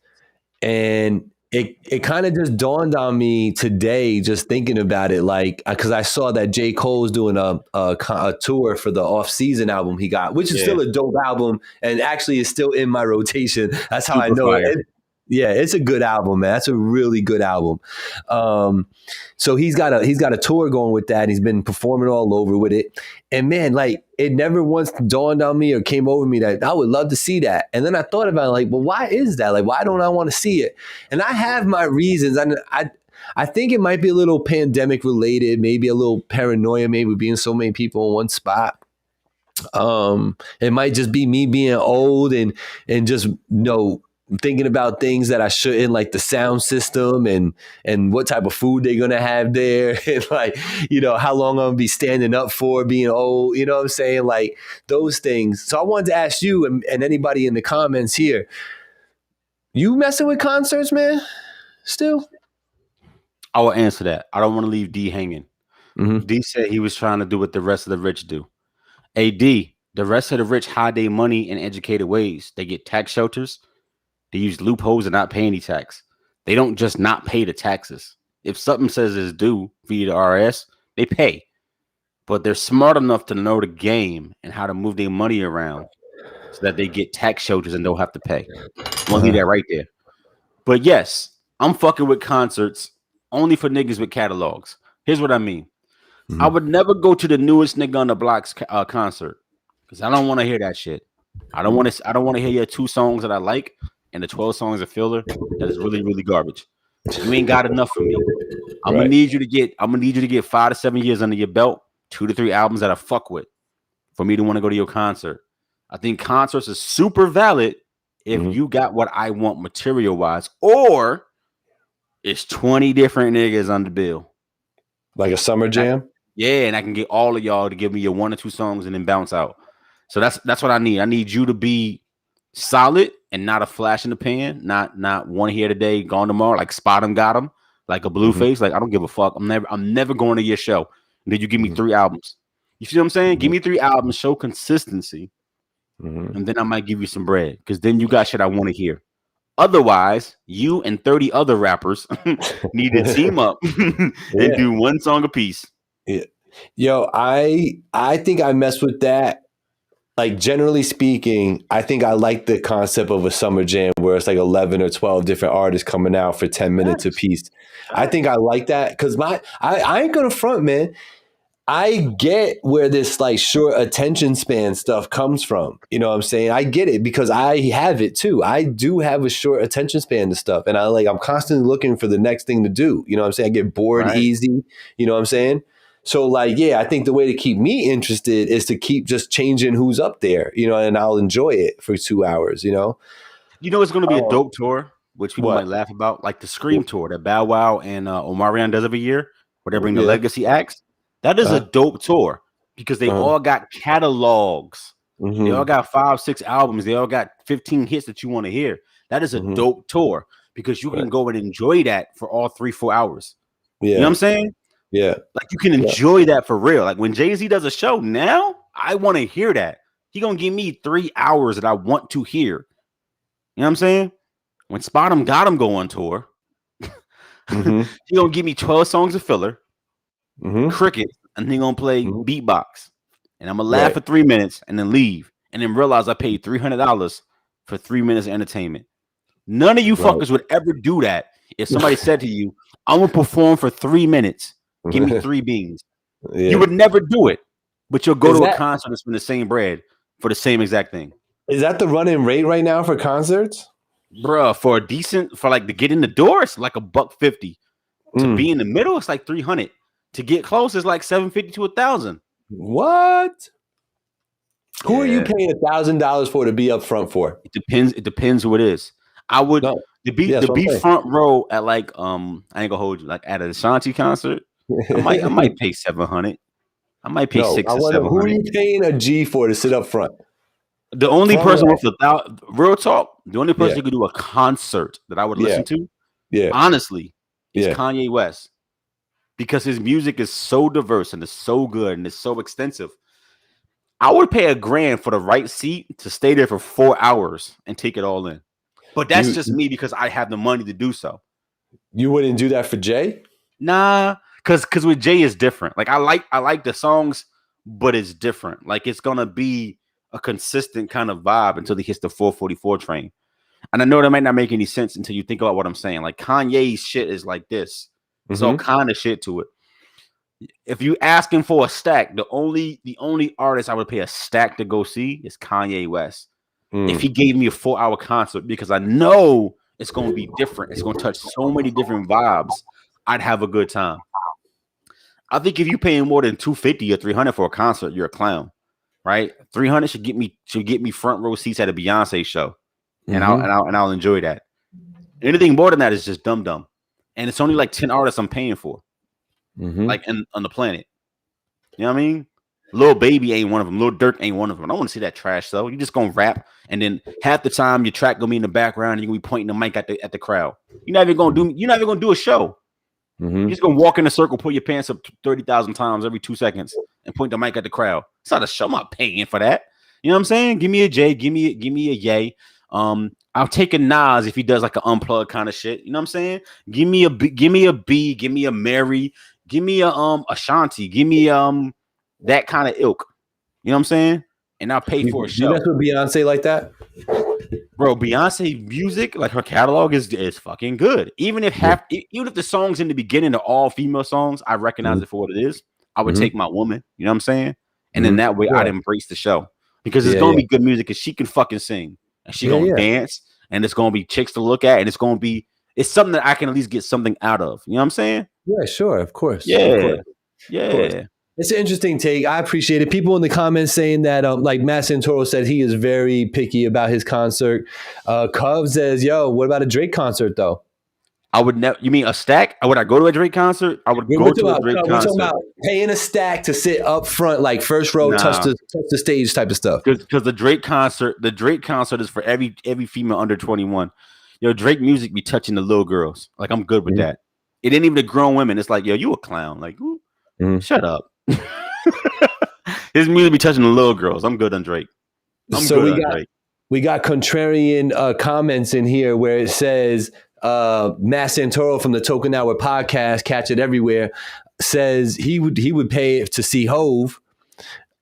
And it kind of just dawned on me today, just thinking about it, like, because I saw that J. Cole's doing a tour for the off-season album he got, which is still a dope album and actually is still in my rotation. That's how I know it. Yeah, it's a good album, man. That's a really good album. So he's got a tour going with that. He's been performing all over with it. And man, like it never once dawned on me or came over me that I would love to see that. And then I thought about it, like, well, why is that? Like, why don't I want to see it? And I have my reasons. I think it might be a little pandemic related, maybe a little paranoia, maybe being so many people in one spot. It might just be me being old and just thinking about things that I shouldn't, like the sound system and what type of food they're gonna have there, and like how long I'm gonna be standing up for being old. You know what I'm saying? Like those things. So I wanted to ask you and anybody in the comments here, you messing with concerts, man? Still? I will answer that. I don't want to leave D hanging. Mm-hmm. D said he was trying to do what the rest of the rich do. AD, the rest of the rich hide their money in educated ways. They get tax shelters. They use loopholes and not pay any tax. They don't just not pay the taxes. If something says it's due via the IRS, they pay. But they're smart enough to know the game and how to move their money around so that they get tax shelters and don't have to pay. I'm gonna leave that right there. But yes, I'm fucking with concerts only for niggas with catalogs. Here's what I mean. Mm-hmm. I would never go to the newest nigga on the block's concert because I don't want to hear that shit. I don't want to hear your 2 songs that I like and the 12 songs of filler that is really, really garbage. You ain't got enough for me. I'm gonna need you to get 5 to 7 years under your belt, 2 to 3 albums that I fuck with for me to want to go to your concert. I think concerts is super valid if you got what I want material wise, or it's 20 different niggas on the bill. Like a summer jam? Yeah, and I can get all of y'all to give me your 1 or 2 songs and then bounce out. So that's what I need. I need you to be solid and not a flash in the pan, not one here today, gone tomorrow, like spot him, got him, like a blue face. Like I don't give a fuck. I'm never going to your show. And then you give me 3 albums. You see what I'm saying? Give me 3 albums, show consistency, and then I might give you some bread because then you got shit I want to hear. Otherwise, you and 30 other rappers need to team up and do 1 song a piece. Yeah. Yo, I think I mess with that. Like generally speaking, I think I like the concept of a summer jam where it's like 11 or 12 different artists coming out for 10 minutes a piece. I think I like that because I ain't gonna front, man. I get where this like short attention span stuff comes from. You know what I'm saying? I get it because I have it too. I do have a short attention span to stuff. And I'm constantly looking for the next thing to do. You know what I'm saying? I get bored easy. You know what I'm saying? So like, yeah, I think the way to keep me interested is to keep just changing who's up there, and I'll enjoy it for 2 hours, It's going to be a dope tour, which people might laugh about, like the Scream tour that Bow Wow and Omarion does every year, where they bring the legacy acts. That is a dope tour because they all got catalogs. They all got 5, 6 albums. They all got 15 hits that you want to hear. That is a dope tour because you can go and enjoy that for all 3, 4 hours. Yeah. You know what I'm saying? Yeah. Like you can enjoy that for real. Like when Jay-Z does a show now, I want to hear that. He gonna give me 3 hours that I want to hear. You know what I'm saying? When Spot 'em Got 'em go on tour, he gonna give me 12 songs of filler, cricket, and he gonna play beatbox. And I'm gonna laugh for 3 minutes and then leave. And then realize I paid $300 for 3 minutes of entertainment. None of you fuckers would ever do that if somebody said to you, I'm gonna perform for 3 minutes. Give me 3 beans. Yeah. You would never do it, but you'll go to a concert and spend the same bread for the same exact thing. Is that the running rate right now for concerts? Bruh, for to get in the door, it's like $150. To be in the middle, it's like $300. To get close, it's like $750 to $1,000. What? Who are you paying $1,000 for to be up front for? It depends who it is. I would to be front row at like I ain't gonna hold you, like at a Ashanti concert. I might pay $700. I might pay $600 or $700. Who are you paying a G for to sit up front? The only person with real talk, the only person who could do a concert that I would listen to, honestly, is Kanye West. Because his music is so diverse and it's so good and it's so extensive. I would pay $1,000 for the right seat to stay there for 4 hours and take it all in. But that's just me because I have the money to do so. You wouldn't do that for Jay? Nah. Because with Jay is different. Like I like the songs, but it's different. Like it's gonna be a consistent kind of vibe until he hits the 444 train. And I know that might not make any sense until you think about what I'm saying. Like Kanye's shit is like this. It's all kind of shit to it. If you asking for a stack, the only artist I would pay a stack to go see is Kanye West. If he gave me a 4-hour concert, because I know it's going to be different. It's going to touch so many different vibes. I'd have a good time. I think if you paying more than $250 or $300 for a concert, you're a clown, right? $300 should get me front row seats at a Beyonce show, and I'll enjoy that. Anything more than that is just dumb, and it's only like 10 artists I'm paying for, like on the planet. You know what I mean? Lil Baby ain't one of them. Lil Durk ain't one of them. I don't want to see that trash though. You just gonna rap, and then half the time your track gonna be in the background, and you're gonna be pointing the mic at the crowd. You're not even gonna do a show. You're just gonna walk in a circle, pull your pants up 30,000 times every 2 seconds, and point the mic at the crowd. It's not a show. I'm not paying for that. You know what I'm saying? Give me a J, give me a yay. I'll take a Nas if he does like an unplugged kind of shit. You know what I'm saying? Give me a B, give me a Mary, give me a Ashanti, give me that kind of ilk. You know what I'm saying? And I'll pay for a show. You mess with Beyonce like that? Bro, Beyonce music, like her catalog is fucking good. Even if the songs in the beginning are all female songs, I recognize it for what it is. I would take my woman, you know what I'm saying? And then that way I'd embrace the show. Because it's gonna be good music, because she can fucking sing and she gonna dance, and it's gonna be chicks to look at, and it's something that I can at least get something out of. You know what I'm saying? Yeah, sure, of course. Yeah. Of course. Yeah. Of course. It's an interesting take. I appreciate it. People in the comments saying that, like Matt Santoro said, he is very picky about his concert. Cub says, "Yo, what about a Drake concert though?" I would never. You mean a stack? Would I go to a Drake concert? I would go to a Drake concert. We're talking about paying a stack to sit up front, like first row, touch the stage type of stuff. Because the Drake concert is for every female under 21. Yo, Drake music be touching the little girls. Like, I'm good with that. It ain't even the grown women. It's like, yo, you a clown. Like, shut up. His music be touching the little girls. I'm good on Drake. We got contrarian comments in here where it says Matt Santoro from the Token Hour podcast, catch it everywhere, says he would pay to see Hove,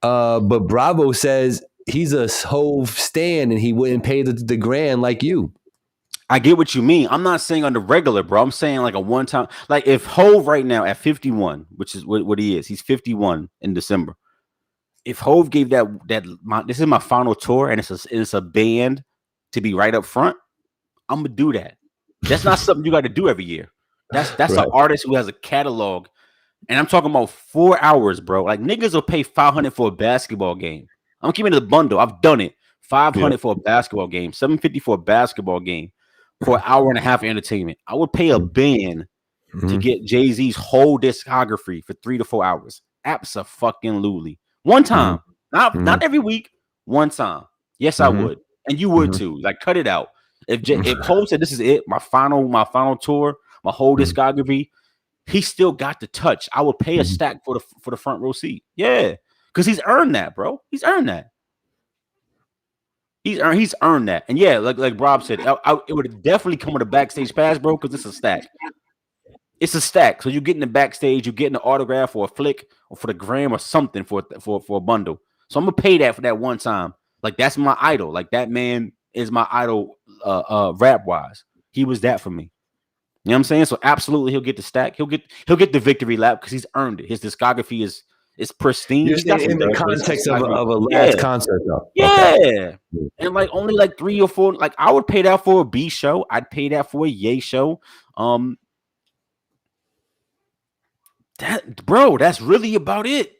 but Bravo says he's a Hove stan and he wouldn't pay the grand like you. I get what you mean. I'm not saying on the regular, bro. I'm saying like a one time. Like if Hove right now at 51, which is what he is, he's 51 in December. If Hove gave this is my final tour, and it's a band to be right up front, I'm gonna do that. That's not something you got to do every year. That's right. An artist who has a catalog, and I'm talking about 4 hours, bro. Like niggas will pay $500 for a basketball game. I'm keeping it the bundle. I've done it. $500 for a basketball game, $750 for a basketball game. For an hour and a half of entertainment, I would pay a band to get Jay-Z's whole discography for 3 to 4 hours. Abso-fucking-lutely. One time, not every week. One time, yes, I would, and you would too. Like, cut it out. If Cole said this is it, my final tour, my whole discography, he still got the touch. I would pay a stack for the front row seat. Yeah, because he's earned that, bro. He's earned that. He's earned that. And yeah, like Rob said, it would definitely come with a backstage pass, bro, because it's a stack. It's a stack. So you get in the backstage, you get an autograph or a flick or for the gram or something for a bundle. So I'm gonna pay that for that one time. Like that's my idol. Like that man is my idol rap wise. He was that for me. You know what I'm saying? So absolutely he'll get the stack. He'll get the victory lap because he's earned it. His discography is pristine. You're saying in the context of a last concert, though. Yeah. Okay. And like only like 3 or 4, like I would pay that for a B show. I'd pay that for a Ye show. That's really about it.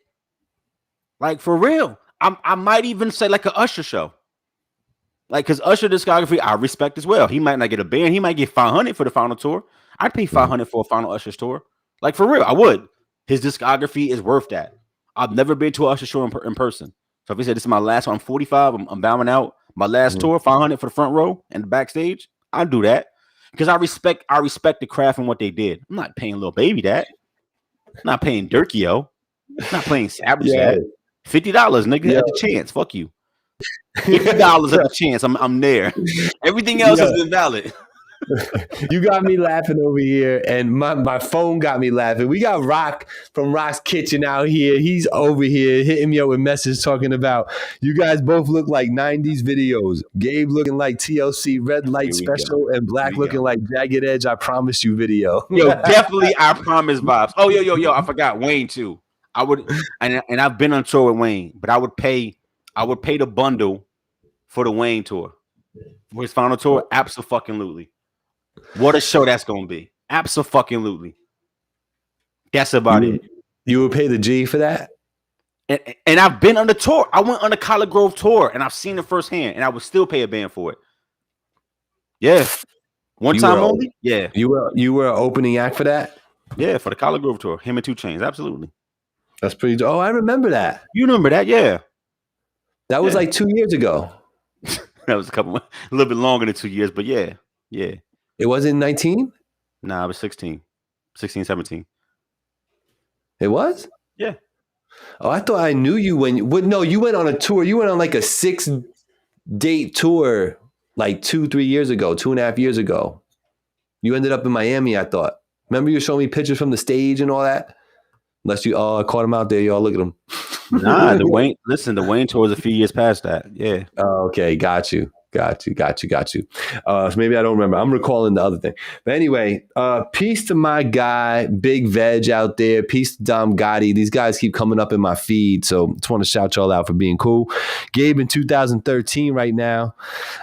Like for real. I might even say like an Usher show. Like because Usher discography I respect as well. He might not get a band, he might get $500 for the final tour. I'd pay $500 for a final Usher tour. Like for real, I would. His discography is worth that. I've never been to an Usher show in person. So if he said this is my last one, I'm 45, I'm bowing out. My last tour, $500 for the front row and the backstage, I'll do that. Because I respect the craft and what they did. I'm not paying Lil Baby that. I'm not paying Durkio. I'm not paying Savage that. $50, nigga, at the chance. Fuck you. $50 at the chance. I'm there. Everything else is invalid. You got me laughing over here, and my phone got me laughing. We got Rock from Rock's Kitchen out here. He's over here hitting me up with messages talking about you guys both look like 90s videos. Gabe looking like TLC Red Light Here we go. Special, and Black looking like Jagged Edge I Promise You video. Yo, definitely I Promise vibes. Oh, yo, I forgot Wayne too. I would, and I've been on tour with Wayne, but I would pay the bundle for the Wayne tour. For his final tour, absolutely. What a show that's gonna be. Absolutely. That's about it. You would pay the G for that? And I've been on the tour. I went on the College Grove tour and I've seen it firsthand, and I would still pay a band for it. Yeah. One time only? Yeah. You were an opening act for that? Yeah, for the College Grove tour. Him and 2 Chainz. Absolutely. That's pretty. Oh, I remember that. You remember that? Yeah. That was like 2 years ago. That was a little bit longer than 2 years, but yeah. It wasn't 19? Nah, it was 16, 17. It was? Yeah. Oh, I thought I knew you no, you went on a tour. You went on like a 6-date tour like 2-3 years ago, 2.5 years ago. You ended up in Miami, I thought. Remember you showing me pictures from the stage and all that? Unless you caught him out there, y'all look at him. Nah, the Wayne tour was a few years past that. Yeah. Oh, okay, got you. So maybe I don't remember. I'm recalling the other thing. But anyway, peace to my guy, Big Veg out there. Peace to Dom Gotti. These guys keep coming up in my feed, so just want to shout y'all out for being cool. Gabe in 2013 right now.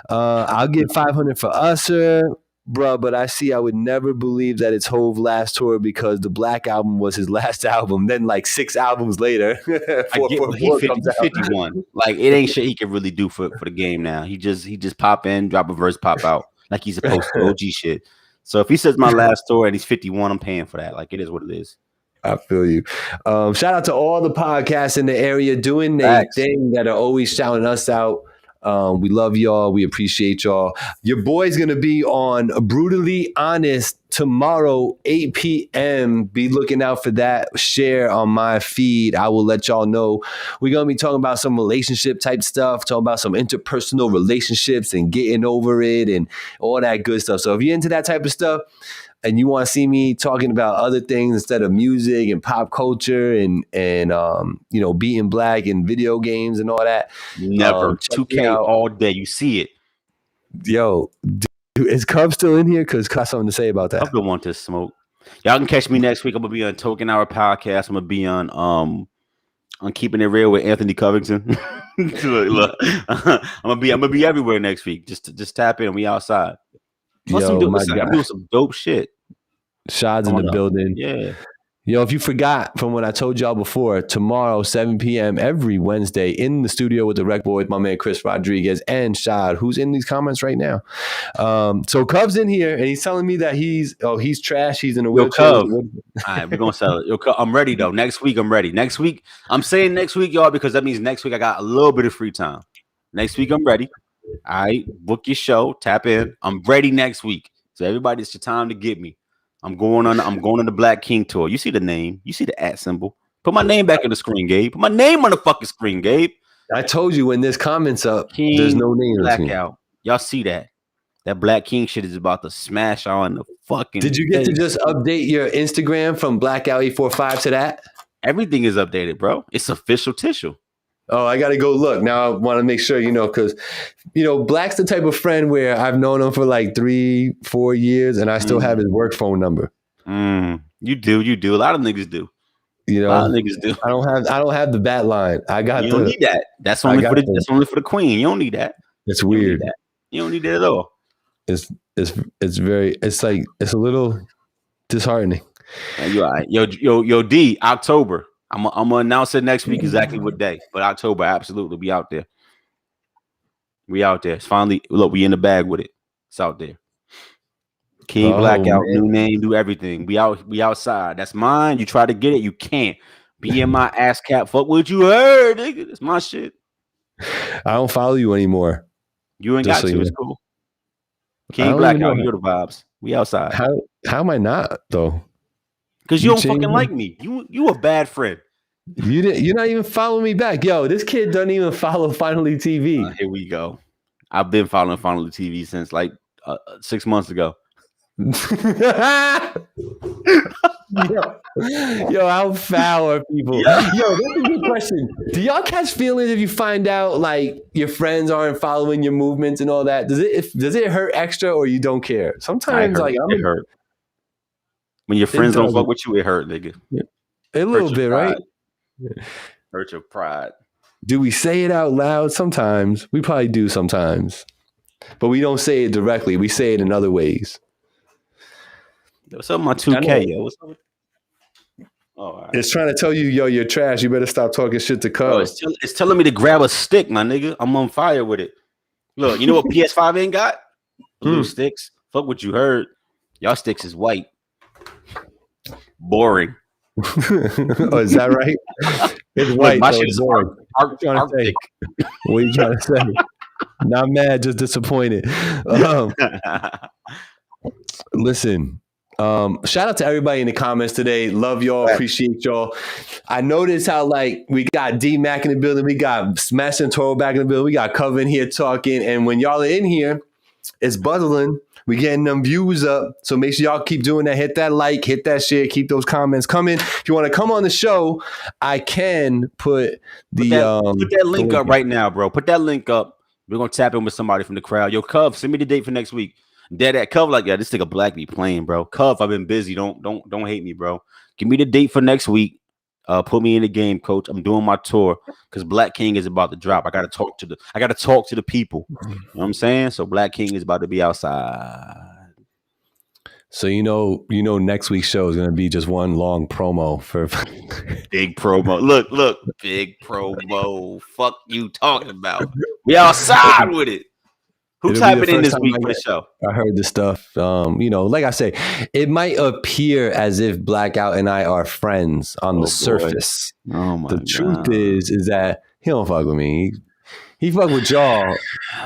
I'll get 500 for Usher. Bruh, but I would never believe that it's Hove's last tour because the Black album was his last album. Then like 6 albums later, he's 51. Like it ain't shit he can really do for the game now. He just pop in, drop a verse, pop out like he's supposed to. OG shit. So if he says my last tour and he's 51, I'm paying for that. Like it is what it is. I feel you. Shout out to all the podcasts in the area doing their thing that are always shouting us out. We love y'all. We appreciate y'all. Your boy's going to be on Brutally Honest tomorrow, 8 p.m. Be looking out for that. Share on my feed. I will let y'all know. We're going to be talking about some relationship type stuff, talking about some interpersonal relationships and getting over it and all that good stuff. So if you're into that type of stuff, and you want to see me talking about other things instead of music and pop culture and being black and video games and all that. Never. 2K all day. You see it. Yo, dude, is Cub still in here? Because I got something to say about that. I don't want to smoke. Y'all can catch me next week. I'm gonna be on Talkin Hour podcast. I'm gonna be on Keeping It Real with Anthony Covington. Look, I'm gonna be everywhere next week. Just tap in. We outside. Plus, I'm doing some dope shit. Shad's in the building. Yeah. Yo, if you forgot from what I told y'all before, tomorrow, 7 p.m., every Wednesday, in the studio with the Rec Boy, with my man Chris Rodriguez and Shad, who's in these comments right now. So Cub's in here, and he's telling me that he's trash. He's in a wheelchair. Cub. All right, we're going to sell it. Yo, Cub, I'm ready, though. Next week, I'm ready. Next week, I'm saying next week, y'all, because that means next week I got a little bit of free time. Next week, I'm ready. All right, book your show, tap in. I'm ready next week. So everybody, it's your time to get me. I'm going on the Black King tour. You see the name, you see the @ symbol. Put my name back on the screen, Gabe. Put my name on the fucking screen, Gabe. I told you when there's comments up, King, there's no name. Blackout. Y'all see that? That Black King shit is about to smash on the fucking. Did you get to just update your Instagram from Blackout 845 to that? Everything is updated, bro. It's official tissue. Oh, I got to go look. Now I want to make sure, because, Black's the type of friend where I've known him for like 3-4 years and I still have his work phone number. You do. A lot of niggas do. A lot of niggas do. I don't have the bat line. I got. You don't need that. That's only for the queen. You don't need that. It's weird. You don't need that at all. It's a little disheartening. You all right. Yo, D, October. I'm gonna announce it next week exactly what day. But October, absolutely, we out there. We out there. It's finally, look, we in the bag with it. It's out there. King Blackout, new name, do everything. We outside. That's mine. You try to get it, you can't. Be in my ass cap. Fuck what you heard, nigga. It's my shit. I don't follow you anymore. You ain't got to. It's cool. King Blackout, you know the vibes. We outside. How am I not though? Because you don't fucking like me. You a bad friend. You're not even following me back. Yo, this kid doesn't even follow Finally TV. Here we go. I've been following Finally TV since like 6 months ago. Yo, how foul are people? Yo, that's a good question. Do y'all catch feelings if you find out like your friends aren't following your movements and all that? Does it hurt extra or you don't care? Sometimes like it hurt. When your friends don't fuck with you, it hurt, nigga. A little bit, right? Hurt your pride. Do we say it out loud? Sometimes. We probably do sometimes. But we don't say it directly. We say it in other ways. What's up, my 2K, yo? What's up? Oh, right. It's trying to tell you, yo, you're trash. You better stop talking shit to Cub. It's telling me to grab a stick, my nigga. I'm on fire with it. Look, you know what PS5 ain't got? Blue sticks. Fuck what you heard. Y'all sticks is white. Boring. Oh, is that right? It's white. My so shit it's is boring. What are you trying to say? Not mad, just disappointed. Listen. Shout out to everybody in the comments today. Love y'all, appreciate y'all. I noticed how like we got D-Mac in the building, we got Smash and Toro back in the building, we got Cover in here talking, and when y'all are in here, it's buzzing. We getting them views up, so make sure y'all keep doing that. Hit that like, hit that share, keep those comments coming. If you want to come on the show, I can put that link up right now, bro. Put that link up. We're gonna tap in with somebody from the crowd. Yo, Cub, send me the date for next week. Dead at Cub, like, yeah, this nigga Black be playing, bro. Cub, I've been busy. Don't hate me, bro. Give me the date for next week. Put me in the game, coach. I'm doing my tour because Black King is about to drop. I gotta talk to the people. You know what I'm saying? So Black King is about to be outside. So you know, next week's show is gonna be just one long promo for big promo. Look, big promo. Fuck you talking about? We outside with it. Who typing in this week for the show? I heard the stuff. Like I say, it might appear as if Blackout and I are friends on the surface. Oh my God. The truth is that he don't fuck with me. He fuck with y'all.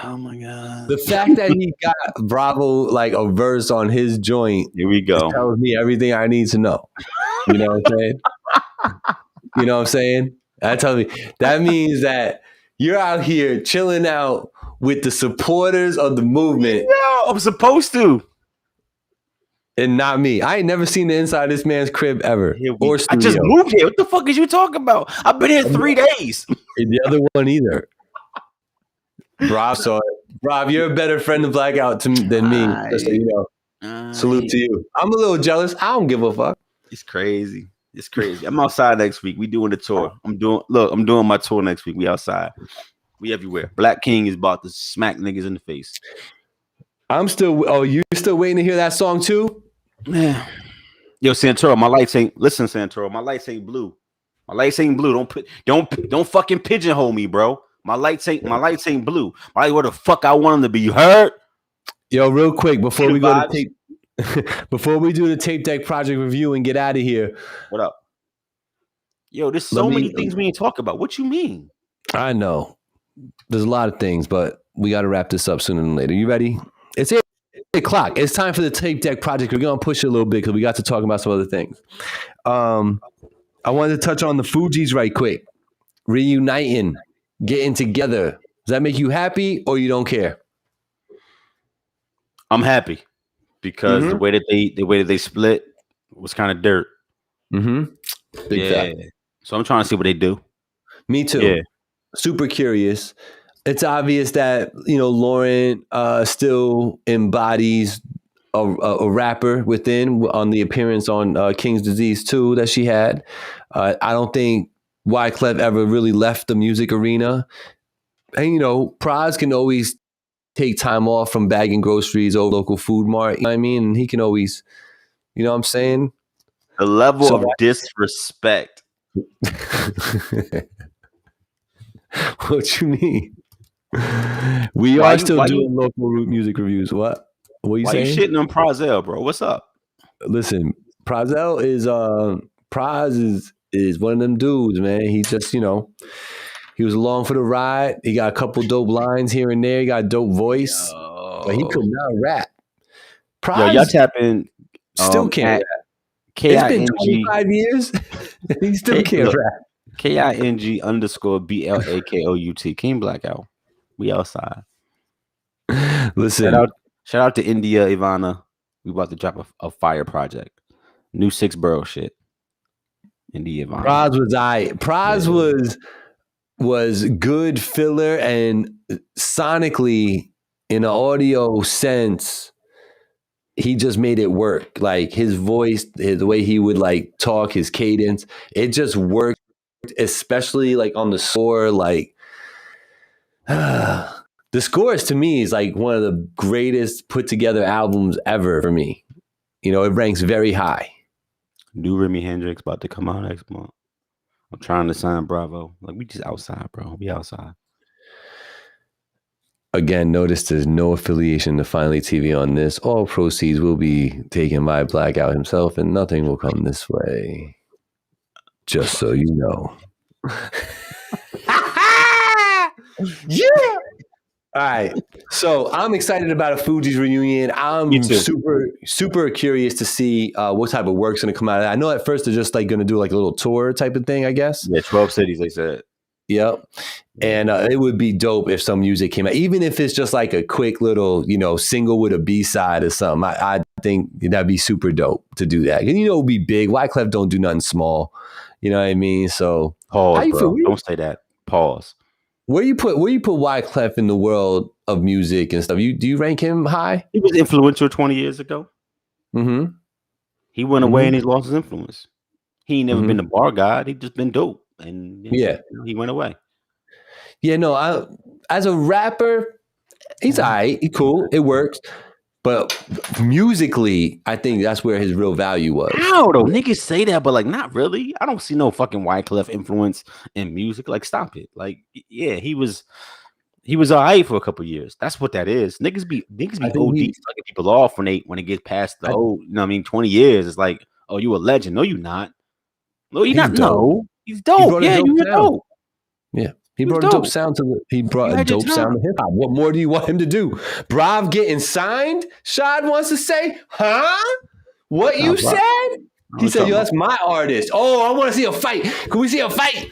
Oh my God. The fact that he got Bravo like a verse on his joint. Here we go. Tells me everything I need to know. You know what I'm saying? You know what I'm saying? That tells me that means that you're out here chilling out with the supporters of the movement. Yeah, I'm supposed to. And not me. I ain't never seen the inside of this man's crib ever. I just moved here. What the fuck is you talking about? I've been here 3 days. The other one either. Rob saw it. Rob, you're a better friend of Blackout than me. Just so you know. Salute to you. I'm a little jealous. I don't give a fuck. It's crazy. I'm outside next week. We doing the tour. I'm doing my tour next week. We outside. We everywhere. Black King is about to smack niggas in the face. I'm still. Oh, you still waiting to hear that song too? Man, yo, Santoro, my lights ain't. Listen, Santoro, my lights ain't blue. My lights ain't blue. Don't fucking pigeonhole me, bro. My lights ain't blue. Where the fuck I want them to be? You heard? Yo, real quick before we go to tape, before we do the tape deck project review and get out of here. What up? Yo, there's so many things we ain't talk about. What you mean? I know. There's a lot of things, but we got to wrap this up sooner than later. You ready? It's 8 o'clock. It's time for the tape deck project. We're going to push it a little bit because we got to talk about some other things. I wanted to touch on the Fugees right quick. Reuniting, getting together. Does that make you happy or you don't care? I'm happy because the way that they split was kind of dirt. Big fact. So I'm trying to see what they do. Me too. Yeah. Super curious. It's obvious that Lauren still embodies a rapper within on the appearance on King's Disease 2 that she had. I don't think Wyclef ever really left the music arena. And Praz can always take time off from bagging groceries or local food mart. You know what I mean? And he can always, you know what I'm saying? The level of disrespect. What you mean? We are still doing local music reviews. What are you saying? Why you shitting on Prazel, bro? What's up? Listen, Prazel is one of them dudes, man. He just, he was along for the ride. He got a couple dope lines here and there. He got a dope voice, but he could not rap. Yo, y'all tapping. Still can't rap. It's been 25 years. He still can't rap. KING_BLAKOUT. King Blackout. We outside. Listen. Shout out to India, Ivana. We about to drop a fire project. New 6 Borough shit. In the environment. Praz was good filler, and sonically, in an audio sense, he just made it work. Like his voice, the way he would like talk, his cadence, it just worked. Especially like on the score, like the scores to me is like one of the greatest put together albums ever for me. You know, it ranks very high. New Remy Hendrix about to come out next month. I'm trying to sign Bravo. Like, we just outside, bro. We outside. Again, notice there's no affiliation to Finally TV on this. All proceeds will be taken by Blackout himself, and nothing will come this way. Just so you know. Yeah. All right. So I'm excited about a Fugees reunion. I'm super curious to see what type of work's going to come out of that. I know at first they're just like going to do like a little tour type of thing, I guess. Yeah, 12 cities, they said. Yep. And it would be dope if some music came out, even if it's just like a quick little, single with a B-side or something. I think that'd be super dope to do that. And it would be big. Wyclef don't do nothing small. You know what I mean? So pause, bro. Don't say that. Pause. Where you put Wyclef in the world of music and stuff? Do you rank him high? He was influential 20 years ago. Mm-hmm. He went away and he lost his influence. He ain't never been a bar god. He just been dope. And he went away. Yeah, no, as a rapper, he's all right. He's cool. It works. But musically, I think that's where his real value was. How though? Niggas say that, but like not really. I don't see no fucking Wyclef influence in music. Like, stop it. Like, yeah, he was all right for a couple years. That's what that is. Niggas be OD sucking people off when it gets past the 20 years. It's like, oh, you a legend. No, you not. No, you're not. Dope. No, he's dope. Yeah, you dope. Yeah. He brought a dope sound to hip hop. What more do you want him to do? Brav getting signed? Shad wants to say, huh? What you said? He said, yo, that's my artist. Oh, I want to see a fight. Can we see a fight?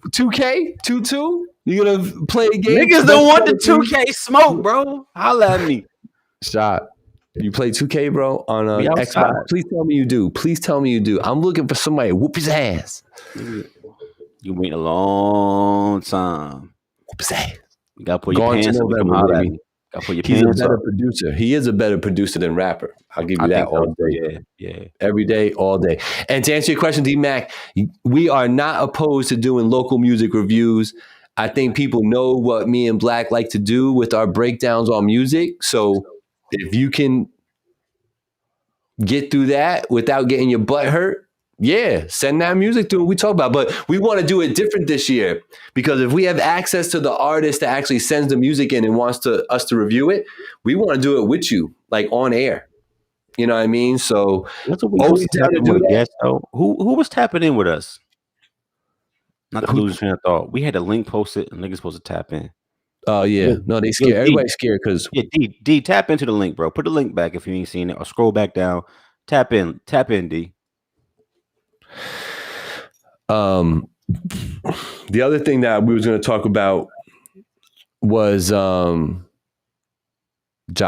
2K? 2-2? You gonna play a game? Niggas don't want the 2K smoke, bro. Holla at me. Shad, you play 2K, bro, on Xbox? Please tell me you do. Please tell me you do. I'm looking for somebody to whoop his ass. You wait a long time. You gotta put your pants on. He's a better producer. He is a better producer than rapper. I'll give you that all day. Yeah. Every day, all day. And to answer your question, D-Mac, we are not opposed to doing local music reviews. I think people know what me and Black like to do with our breakdowns on music. So if you can get through that without getting your butt hurt, yeah, send that music to what we talk about. But we want to do it different this year, because if we have access to the artist that actually sends the music in and wants us to review it, we want to do it with you, like on air. You know what I mean? So that's what we always tap in with guests, though. Who was tapping in with us? Not to lose train of thought. We had a link posted, and niggas supposed to tap in. Oh yeah, no, they scared. Everybody's scared because D, tap into the link, bro. Put the link back if you ain't seen it, or scroll back down. Tap in, D. The other thing that we was going to talk about was Ja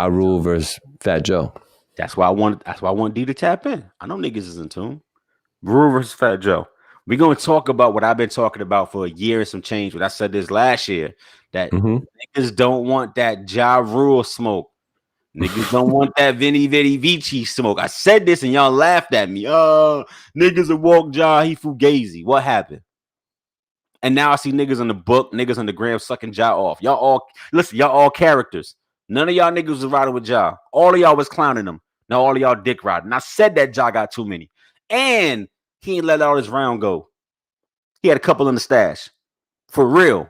Rule versus Fat Joe. That's why I want D to tap in. I know niggas is in tune. Rule versus Fat Joe. We're going to talk about what I've been talking about for a year and some change. But I said this last year, that niggas don't want that Ja Rule smoke. Niggas don't want that Vinny Vici smoke. I said this and y'all laughed at me. Oh, niggas will walk Ja, he fugazi. What happened? And now I see niggas on the book, niggas on the gram sucking Ja off. Y'all all characters. None of y'all niggas was riding with Ja. All of y'all was clowning him. Now all of y'all dick riding. And I said that Ja got too many. And he ain't let all his round go. He had a couple in the stash. For real.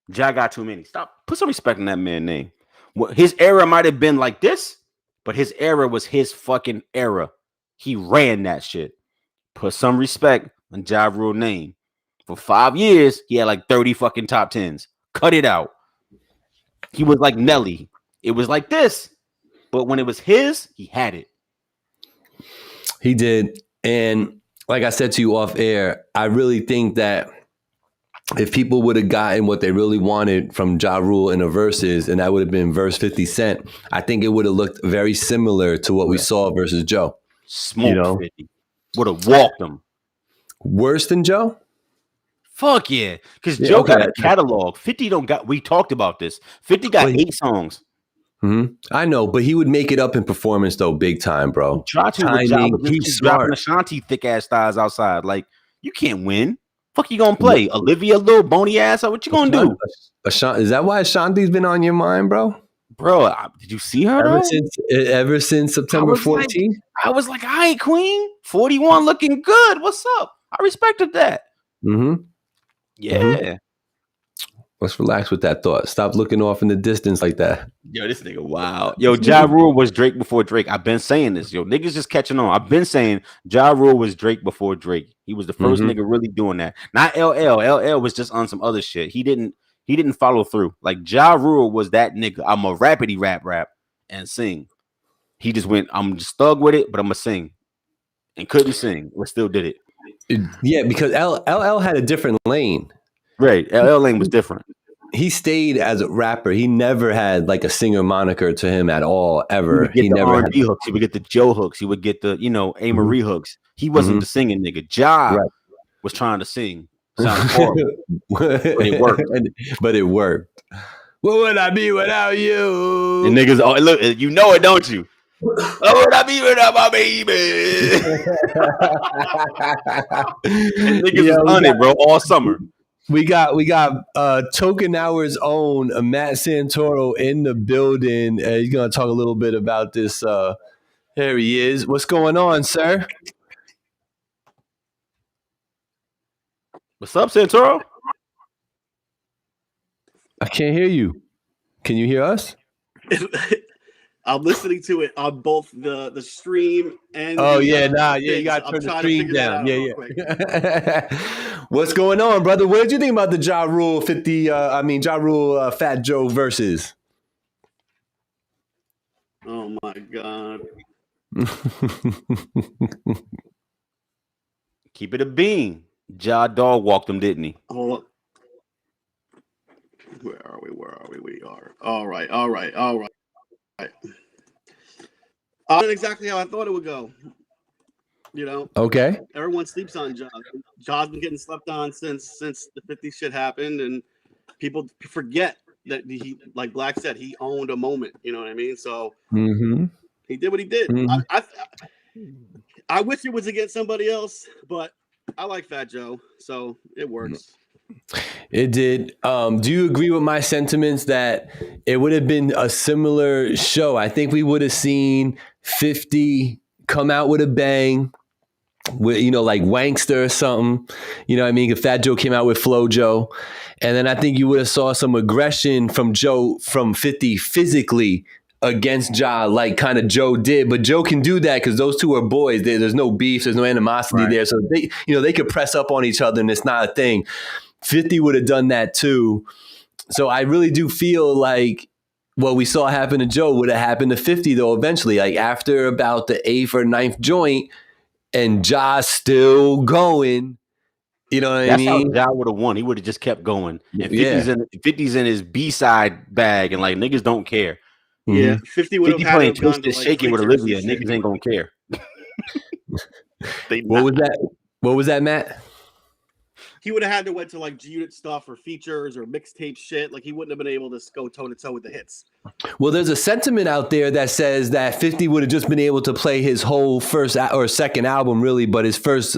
Ja got too many. Stop. Put some respect in that man's name. His era might have been like this, but his era was his fucking era. He ran that shit. Put some respect on Ja Rule's name. For 5 years, he had like 30 fucking top 10s. Cut it out. He was like Nelly. It was like this, but when it was his, he had it. He did. And like I said to you off air, I really think that if people would have gotten what they really wanted from Ja Rule in a verses, and that would have been verse 50 Cent, I think it would have looked very similar to what we saw versus Joe. Smoked 50. Would have walked him. Worse than Joe? Fuck yeah. Because Joe got a catalog. 50 don't got, we talked about this. 50 got 8 songs. I know, but he would make it up in performance though, big time, bro. Try to timing, he's dropping Ashanti thick ass thighs outside. Like, you can't win. Fuck you gonna play? Olivia, little bony ass? What you gonna do? Is that why Ashanti's been on your mind, bro? Bro, did you see her ever since September 14th? I was like, all right, queen. 41 looking good. What's up? I respected that. Yeah. Let's relax with that thought. Stop looking off in the distance like that. Yo, this nigga, wow. Yo, Ja Rule was Drake before Drake. I've been saying this. Yo, niggas just catching on. I've been saying Ja Rule was Drake before Drake. He was the first nigga really doing that. Not LL. LL was just on some other shit. He didn't follow through. Like Ja Rule was that nigga. I'm a rapidy rap and sing. He just went, I'm just thug with it, but I'm gonna sing. And couldn't sing, but still did it. Yeah, because LL had a different lane. Right. LL lane was different. He stayed as a rapper. He never had like a singer moniker to him at all, ever. He never had hooks. He would get the Joe hooks. He would get the, A. Marie hooks. He wasn't the singing nigga. Ja was trying to sing. Sounds horrible. But it worked. But it worked. What would I be without you? And niggas, look, you know it, don't you? What would I be without my baby? Niggas was on it, bro, all summer. We got Token Hour's own Matt Santoro in the building. He's gonna talk a little bit about this. Here he is. What's going on, sir? What's up, Santoro? I can't hear you. Can you hear us? I'm listening to it on both the stream and you got to turn the stream down. What's going on, brother? What did you think about the Ja Rule Fat Joe versus? Oh my god. Keep it a bean. Ja dog walked him, didn't he? Hold up. Where are we? We are. All right. Exactly how I thought it would go. Okay. Everyone sleeps on Ja. Ja's been getting slept on since the 50 shit happened, and people forget that he, like Black said, he owned a moment. You know what I mean? So he did what he did. I wish it was against somebody else, but I like Fat Joe, so it works. It did. Do you agree with my sentiments that it would have been a similar show? I think we would have seen 50 come out with a bang, with like Wankster or something. You know what I mean? If Fat Joe came out with Flo Joe, and then I think you would have saw some aggression from 50 physically against Ja, like kind of Joe did. But Joe can do that because those two are boys. There's no beef, there's no animosity there, so they could press up on each other, and it's not a thing. 50 would have done that too. So I really do feel like what we saw happen to Joe would have happened to 50 though eventually. Like after about the 8th or 9th joint and Ja still going, you know what I mean? That's how Ja would have won. He would have just kept going. And 50's in his B-side bag and like niggas don't care. Yeah, 50 would have playing Twisted Shaking with Olivia. Niggas ain't gonna care. What was that, Matt? He would have had to went to like G-Unit stuff or features or mixtape shit. Like he wouldn't have been able to go toe to toe with the hits. Well, there's a sentiment out there that says that 50 would have just been able to play his whole first or second album, really, but his first,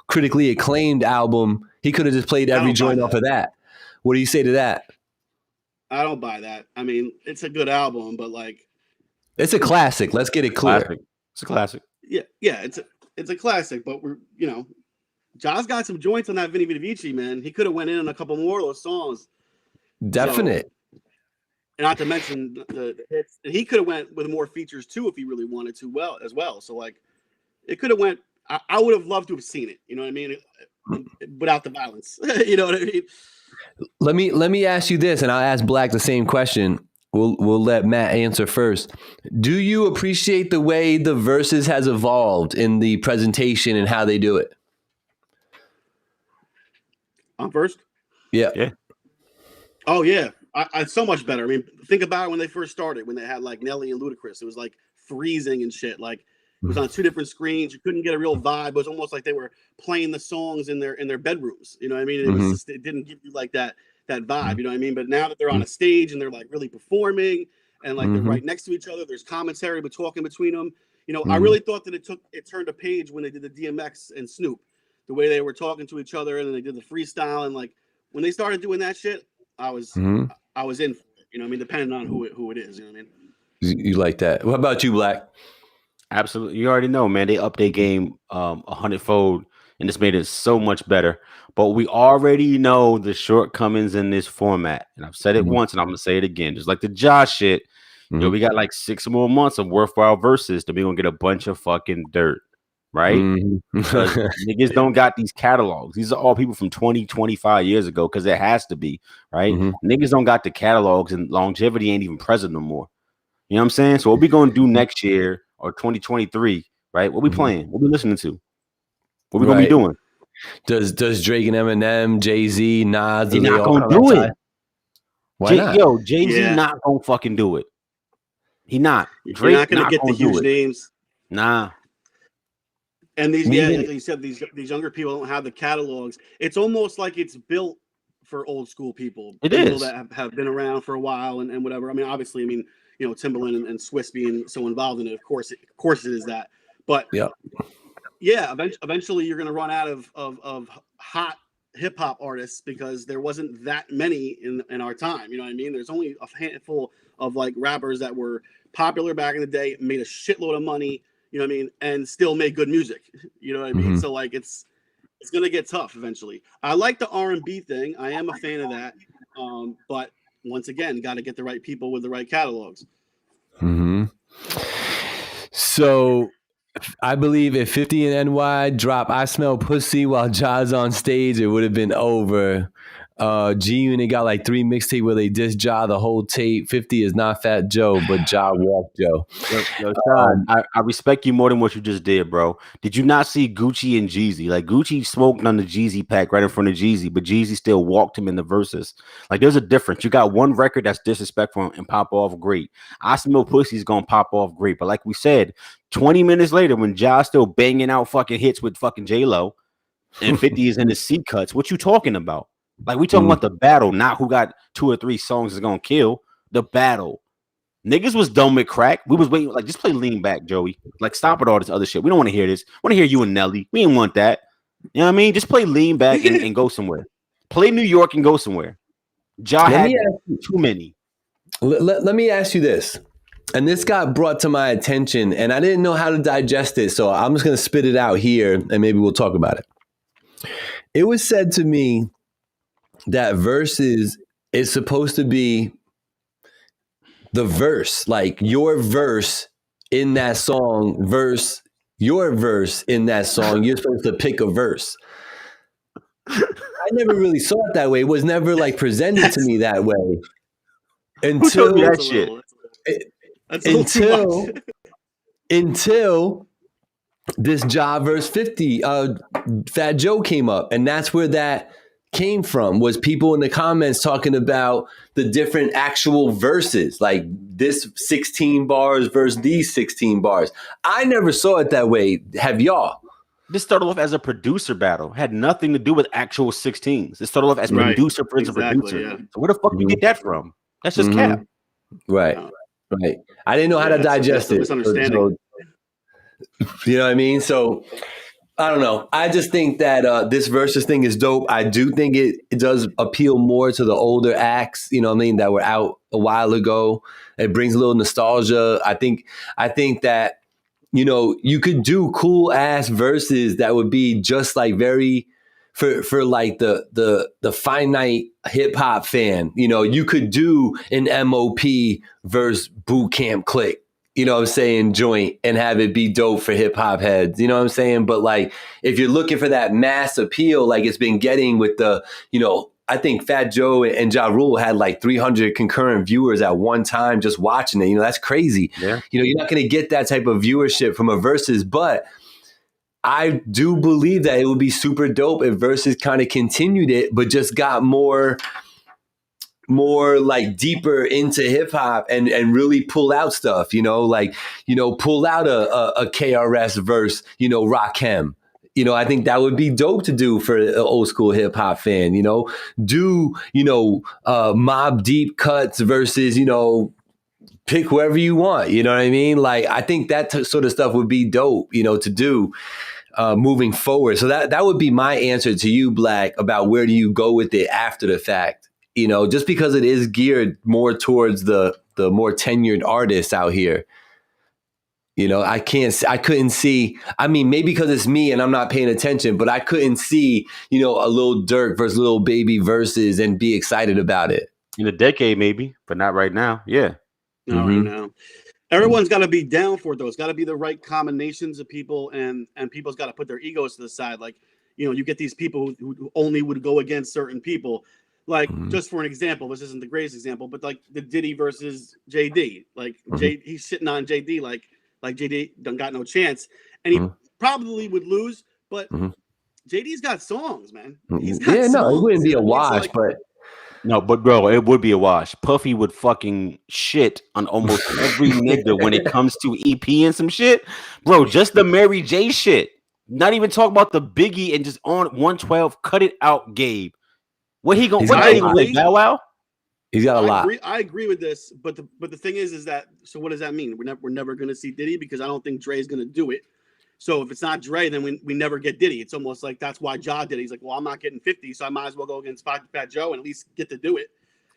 critically acclaimed album, he could have just played every joint off of that. What do you say to that? I don't buy that. I mean, it's a good album, but like, it's a classic. Let's get it clear. It's a classic. Yeah, it's a classic, but we're Ja's got some joints on that Vinny Vidi Vici, man. He could have went in on a couple more of those songs. Definite. So, and not to mention the hits. And he could have went with more features too if he really wanted to as well. So like it could have went. I would have loved to have seen it. You know what I mean? Without the violence. You know what I mean? Let me ask you this, and I'll ask Black the same question. We'll let Matt answer first. Do you appreciate the way the verses has evolved in the presentation and how they do it? I'm first. Yeah. Yeah. Oh yeah, I so much better. I mean, think about it when they first started, when they had like Nelly and Ludacris. It was like freezing and shit. Like it was on two different screens. You couldn't get a real vibe. It was almost like they were playing the songs in their bedrooms. You know what I mean? It was just, it didn't give you like that vibe. You know what I mean? But now that they're on a stage and they're like really performing and like they're right next to each other, there's commentary but talking between them. You know, I really thought that it turned a page when they did the DMX and Snoop, the way they were talking to each other, and then they did the freestyle, and like when they started doing that shit, I was in for it. You know what I mean? Depending on who it is, you know what I mean? You like that. What about you, Black? Absolutely. You already know, man. They upped their game 100-fold, and it's made it so much better. But we already know the shortcomings in this format. And I've said it once, and I'm going to say it again. Just like the Josh shit, you know, we got like 6 more months of worthwhile verses to be going to get a bunch of fucking dirt, right? Because niggas don't got these catalogs. These are all people from 20, 25 years ago, because it has to be, right? Niggas don't got the catalogs, and longevity ain't even present no more. You know what I'm saying? So what we going to do next year or 2023, right? What we playing? What we listening to? What we going to be doing? Does Drake and Eminem, Jay-Z, Nas, They not going to do it. Why not? Yo, Jay-Z not going to fucking do it. He not. Drake You're not going to get the huge names. Nah. And these, like you said, these younger people don't have the catalogs. It's almost like it's built for old school people. People that have been around for a while and whatever. I mean, obviously, you know, Timbaland and Swiss being so involved in it, of course it is that. But eventually you're going to run out of hot hip hop artists, because there wasn't that many in our time. You know what I mean? There's only a handful of like rappers that were popular back in the day, made a shitload of money, you know what I mean, and still made good music. You know what I mean? So like it's gonna get tough eventually. I like the R&B thing. I am a fan of that. But once again, got to get the right people with the right catalogs. So I believe if 50 and NY drop I Smell Pussy while Ja's on stage, it would have been over. G-Unit got like 3 mixtape where they diss Ja the whole tape. 50 is not Fat Joe, but Ja walked Joe. Yo, Sean, I respect you more than what you just did, bro. Did you not see Gucci and Jeezy? Like, Gucci smoked on the Jeezy pack right in front of Jeezy, but Jeezy still walked him in the verses. Like, there's a difference. You got one record that's disrespectful and pop off great. I Smell Pussy's gonna pop off great, but like we said, 20 minutes later, when Ja's still banging out fucking hits with fucking J-Lo and 50 is in the C cuts, what you talking about? Like, we talking about the battle, not who got 2 or 3 songs is gonna kill. The battle. Niggas was done with crack. We was waiting, like, just play Lean Back, Joey. Like, stop with all this other shit. We don't want to hear this. We want to hear you and Nelly. We didn't want that. You know what I mean? Just play Lean Back and go somewhere. Play New York and go somewhere. Ja had too many. Let me ask you this. And this got brought to my attention, and I didn't know how to digest it, so I'm just going to spit it out here, and maybe we'll talk about it. It was said to me that verses is supposed to be the verse, like your verse in that song, your verse in that song. You're supposed to pick a verse. I never really saw it that way. It was never like presented to me that way until that shit. Until this Ja verse 50, Fat Joe came up, and that's where that came from, was people in the comments talking about the different actual verses, like this 16 bars versus these 16 bars. I never saw it that way. Have y'all? This started off as a producer battle. Had nothing to do with actual 16s. It started off as producer versus producer. Yeah. So where the fuck you get that from? That's just cap. Right. I didn't know how to digest it. Misunderstanding. You know what I mean? So I don't know. I just think that this versus thing is dope. I do think it does appeal more to the older acts, you know what I mean, that were out a while ago. It brings a little nostalgia. I think that, you know, you could do cool ass verses that would be just like very for like the finite hip hop fan. You know, you could do an MOP versus Boot Camp Click, you know what I'm saying, joint, and have it be dope for hip hop heads. You know what I'm saying? But like, if you're looking for that mass appeal, like it's been getting with the, you know, I think Fat Joe and Ja Rule had like 300 concurrent viewers at one time just watching it. You know, that's crazy. Yeah. You know, you're not going to get that type of viewership from a versus, but I do believe that it would be super dope if Versus kind of continued it, but just got more like deeper into hip hop and really pull out stuff, like, pull out a KRS verse, Rakim. I think that would be dope to do for an old school hip hop fan, do, Mobb Deep cuts versus, pick whoever you want. You know what I mean? Like, I think that sort of stuff would be dope, to do moving forward. So that would be my answer to you, Black, about where do you go with it after the fact, just because it is geared more towards the more tenured artists out here. I couldn't see, I mean, maybe because it's me and I'm not paying attention, but I couldn't see, a Lil Durk versus Lil Baby versus and be excited about it. In a decade, maybe, but not right now. Yeah. No, right now. Everyone's got to be down for it, though. It's got to be the right combinations of people, and people's got to put their egos to the side. Like, you get these people who only would go against certain people. Like, just for an example, this isn't the greatest example, but like the Diddy versus JD. Like, he's sitting on JD like JD done got no chance, and he probably would lose. But JD's got songs, man. He's got songs. No, it wouldn't be a wash, but. No, but bro, it would be a wash. Puffy would fucking shit on almost every nigga when it comes to EP and some shit. Bro, just the Mary J shit. Not even talk about the Biggie and just on 112, cut it out, Gabe. What he gonna play? Bow Wow? He's got a lot. I agree with this, but the thing is that, so what does that mean? We're never gonna see Diddy because I don't think Dre's gonna do it. So if it's not Dre, then we never get Diddy. It's almost like that's why Ja did it. He's like, well, I'm not getting 50, so I might as well go against Fat Joe and at least get to do it.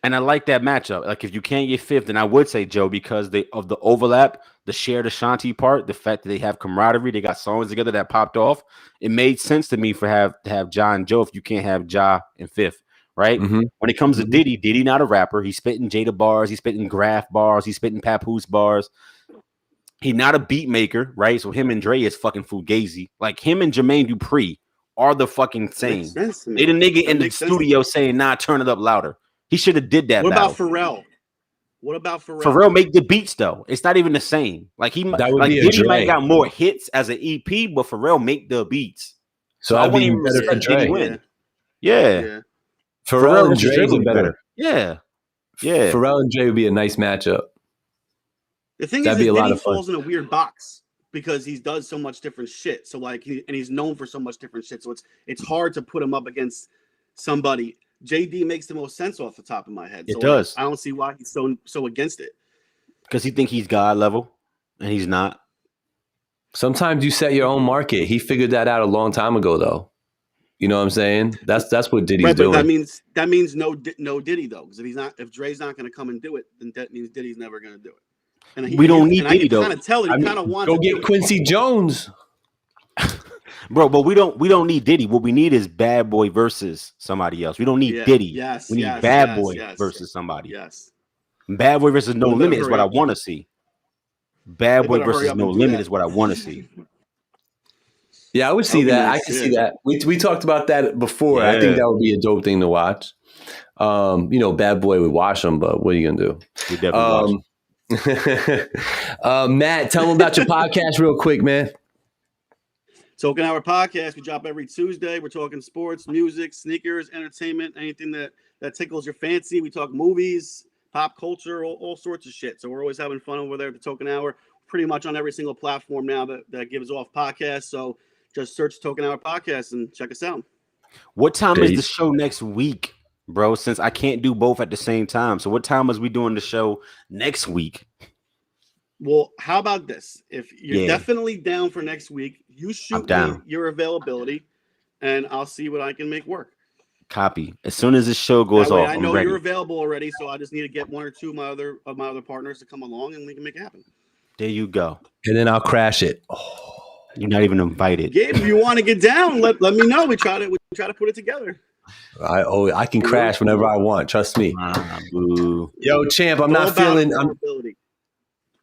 And I like that matchup. Like, if you can't get fifth, then I would say Joe, because of the overlap, the shared Ashanti part, the fact that they have camaraderie, they got songs together that popped off. It made sense to me to have Ja and Joe if you can't have Ja in fifth, right? When it comes to Diddy not a rapper. He's spitting Jada bars, he's spitting Graph bars, he's spitting Papoose bars. He's not a beat maker, right? So him and Dre is fucking fugazi. Like, him and Jermaine Dupri are the fucking same. They the nigga in the studio saying, nah, turn it up louder. He should have did that. What about Pharrell? Pharrell make the beats though. It's not even the same. Like, Diddy might got more hits as an EP, but Pharrell make the beats. So I wouldn't even better for Dre. Win. Yeah. Pharrell and Dre would be better. Yeah. Pharrell and Dre would be a nice matchup. The thing is, Diddy falls in a weird box because he does so much different shit. So like, he's known for so much different shit. So it's hard to put him up against somebody. JD makes the most sense off the top of my head. It does. I don't see why he's so against it. Because he think he's God level, and he's not. Sometimes you set your own market. He figured that out a long time ago, though. You know what I'm saying? That's what Diddy's doing. That means no Diddy though, because if Dre's not going to come and do it, then that means Diddy's never going to do it. And we don't need Diddy though. I can kind of tell he kind of wants to get Quincy Jones. Bro, but we don't need Diddy. What we need is Bad Boy versus somebody else. We don't need Diddy. We need Bad Boy versus somebody. Yes. Bad Boy versus No Limit is what I want to see. Bad Boy versus No Limit is what I want to see. Yeah, I would see that. I can see that. We talked about that before. Yeah. I think that would be a dope thing to watch. Bad Boy would watch them, but what are you gonna do? We definitely watch. Matt, tell them about your podcast real quick, man. Talkin Hour Podcast. We drop every Tuesday. We're talking sports, music, sneakers, entertainment, anything that tickles your fancy. We talk movies, pop culture, all sorts of shit. So we're always having fun over there at the Talkin Hour. Pretty much on every single platform now that gives off podcasts. So just search Talkin Hour Podcast and check us out. What time is the show next week, bro? Since I can't do both at the same time. So what time is we doing the show next week? Well, how about this? If you're definitely down for next week, you shoot me your availability, and I'll see what I can make work. Copy. As soon as this show goes off, I know you're available already, so I just need to get one or two of my other partners to come along, and we can make it happen. There you go. And then I'll crash it. You're not even invited. Gabe, if you want to get down, let me know. We try to put it together. I can crash whenever I want. Trust me. Yo, champ, I'm not feeling.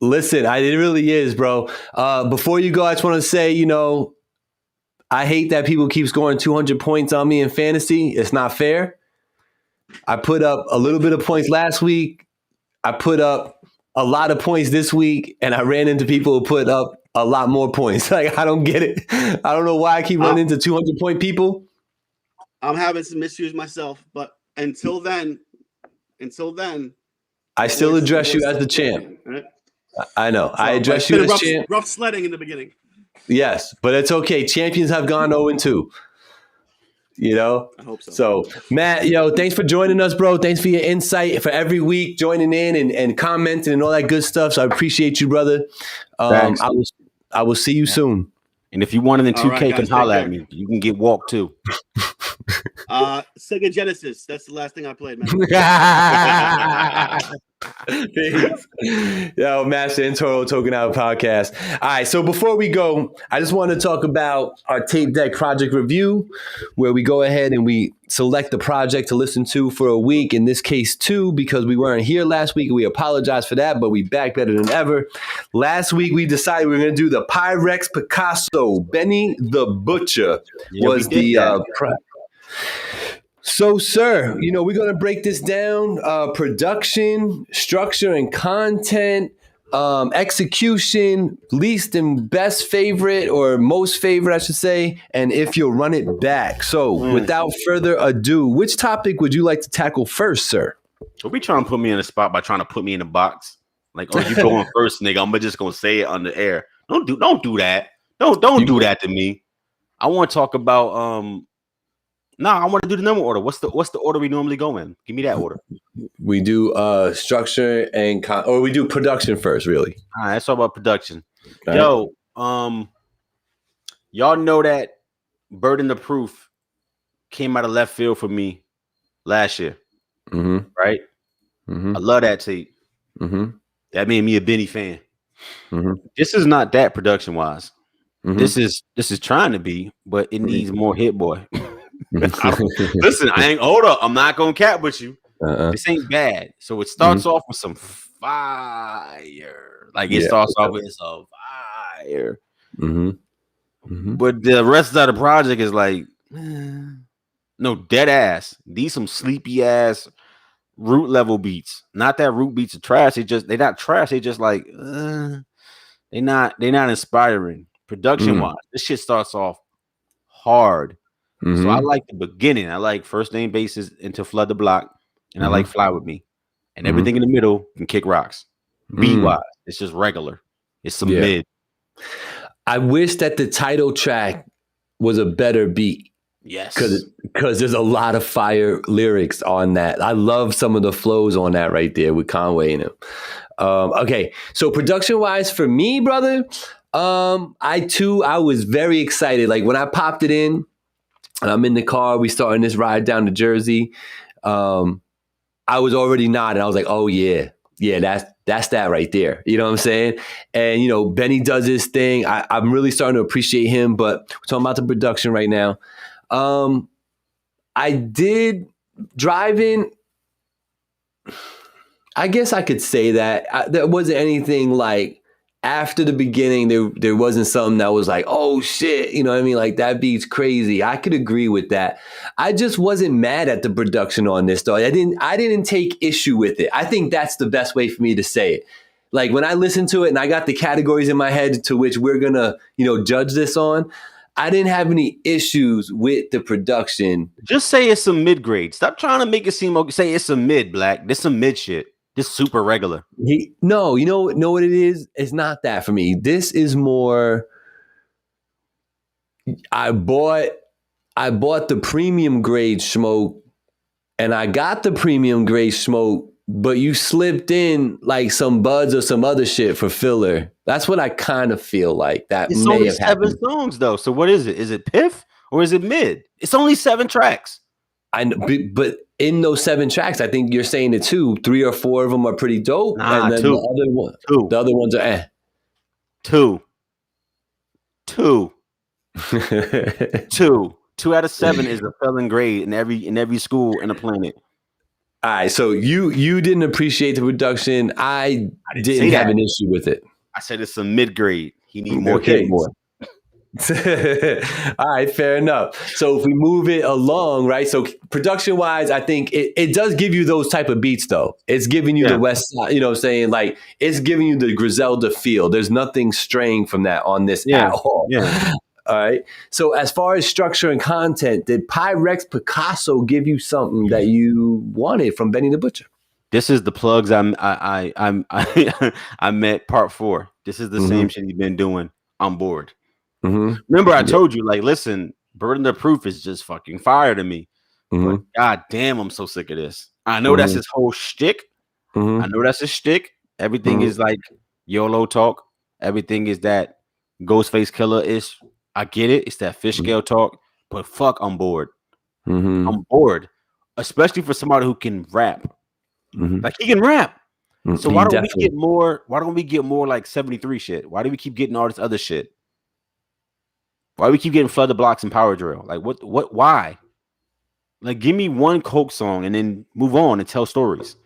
Listen, it really is, bro. Before you go, I just want to say, I hate that people keep scoring 200 points on me in fantasy. It's not fair. I put up a little bit of points last week. I put up a lot of points this week, and I ran into people who put up a lot more points. Like, I don't get it. I don't know why I keep running into 200-point people. I'm having some issues myself, but until then, I still address you as the champ. Right? I know. So, I address you as champ. Rough sledding in the beginning. Yes, but it's okay. Champions have gone 0-2. You know? I hope so. So, Matt, thanks for joining us, bro. Thanks for your insight, for every week joining in and commenting and all that good stuff. So I appreciate you, brother. I will see you soon. And if you want it in 2K, right, guys, can holler at me. You can get walked too. Sega Genesis. That's the last thing I played, man. Yo, Master and Toro Token Out podcast. All right, so before we go, I just want to talk about our tape deck project review, where we go ahead and we select the project to listen to for a week. In this case, 2, because we weren't here last week. We apologize for that, but we back better than ever. Last week, we decided we were going to do the Pyrex Picasso. Benny the Butcher was the So, sir, we're going to break this down, production, structure, and content, execution, least and best favorite, or most favorite, I should say, and if you'll run it back. So, without further ado, which topic would you like to tackle first, sir? Don't be trying to put me in a spot by trying to put me in a box. Like, oh, you going first, nigga. I'm just going to say it on the air. Don't do that. Don't do that to me. I want to talk about I want to do the number order. What's the order we normally go in? Give me that order. We do structure and or we do production first, really. All right, let's talk about production. Yo, y'all know that Burden of Proof came out of left field for me last year. Mm-hmm. Right? Mm-hmm. I love that tape. Mm-hmm. That made me a Benny fan. Mm-hmm. This is not that production wise. Mm-hmm. This is trying to be, but it needs more Hit Boy. Listen, I ain't hold up. I'm not gonna cap with you. This ain't bad. So it starts off with some fire. Like it starts off with some fire. Mm-hmm. Mm-hmm. But the rest of the project is like, no, dead ass. These some sleepy ass root level beats. Not that root beats are trash. They're not trash. They just like they're not inspiring. Production wise, this shit starts off hard. So I like the beginning. I like First Name Basis into Flood the Block, and I like Fly With Me, and everything in the middle can kick rocks. Beat wise, it's just regular. It's some mid. I wish that the title track was a better beat. Yes, because there's a lot of fire lyrics on that. I love some of the flows on that right there with Conway in it. Okay, so production wise for me, brother, I was very excited. Like when I popped it in. And I'm in the car. We starting this ride down to Jersey. I was already nodding. I was like, "Oh yeah, that's that right there." You know what I'm saying? And Benny does his thing. I'm really starting to appreciate him. But we're talking about the production right now. I did driving. I guess I could say that there wasn't anything like. After the beginning, there wasn't something that was like, oh shit, you know what I mean? Like that beat's crazy. I could agree with that. I just wasn't mad at the production on this though. I didn't take issue with it. I think that's the best way for me to say it. Like when I listened to it and I got the categories in my head to which we're gonna, judge this on, I didn't have any issues with the production. Just say it's some mid grade. Stop trying to make it seem okay. Say it's some mid, Black. This some mid shit. This super regular. No, you know what it is? It's not that for me. This is more. I bought the premium grade smoke, and I got the premium grade smoke, but you slipped in like some buds or some other shit for filler. That's what I kind of feel like that it's may only have happened. 7 songs though. So what is it? Is it Piff or is it mid? It's only 7 tracks. I know, but in those 7 tracks, I think you're saying it too. 3 or 4 of them are pretty dope, and then 2. The other ones are 2. 2 out of 7 is a failing grade in every school in the planet. All right, so you didn't appreciate the production. I didn't have an issue with it. I said it's a mid grade. He needs more Hit Boy. All right, fair enough. So if we move it along, right? So production wise, I think it does give you those type of beats though. It's giving you the Yeah. West Side, you know what I'm saying? Like it's giving you the Griselda feel. There's nothing straying from that on this Yeah. at all. Yeah. All right. So as far as structure and content, did Pyrex Picasso give you something that you wanted from Benny the Butcher? This is the plugs I met part 4. This is the same shit he's been doing. I'm bored. Remember, I told you, like, listen, Burden of Proof is just fucking fire to me. But god damn, I'm so sick of this. I know that's his whole shtick. I know that's his shtick. Everything is like YOLO talk. Everything is that Ghostface Killer-ish. I get it. It's that fish scale talk. But fuck, I'm bored. I'm bored. Especially for somebody who can rap. Like he can rap. So why don't we get more? Why don't we get more like 73 shit? Why do we keep getting all this other shit? Why do we keep getting Flood the Blocks and Power Drill? Like what why? Like give me one Coke song and then move on and tell stories.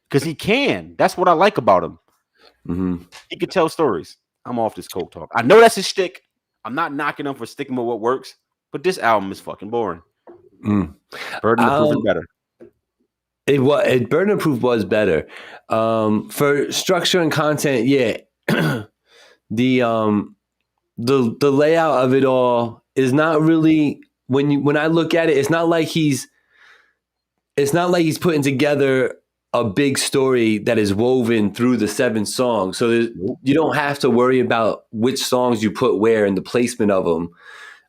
Because he can. That's what I like about him. He can tell stories. I'm off this Coke talk. I know that's his shtick. I'm not knocking him for sticking with what works, but this album is fucking boring. Burden of Proof is better. Burden of Proof was better. For structure and content, yeah. the layout of it all is not really when I look at it, it's not like he's putting together a big story that is woven through the 7 songs. So you don't have to worry about which songs you put where and the placement of them.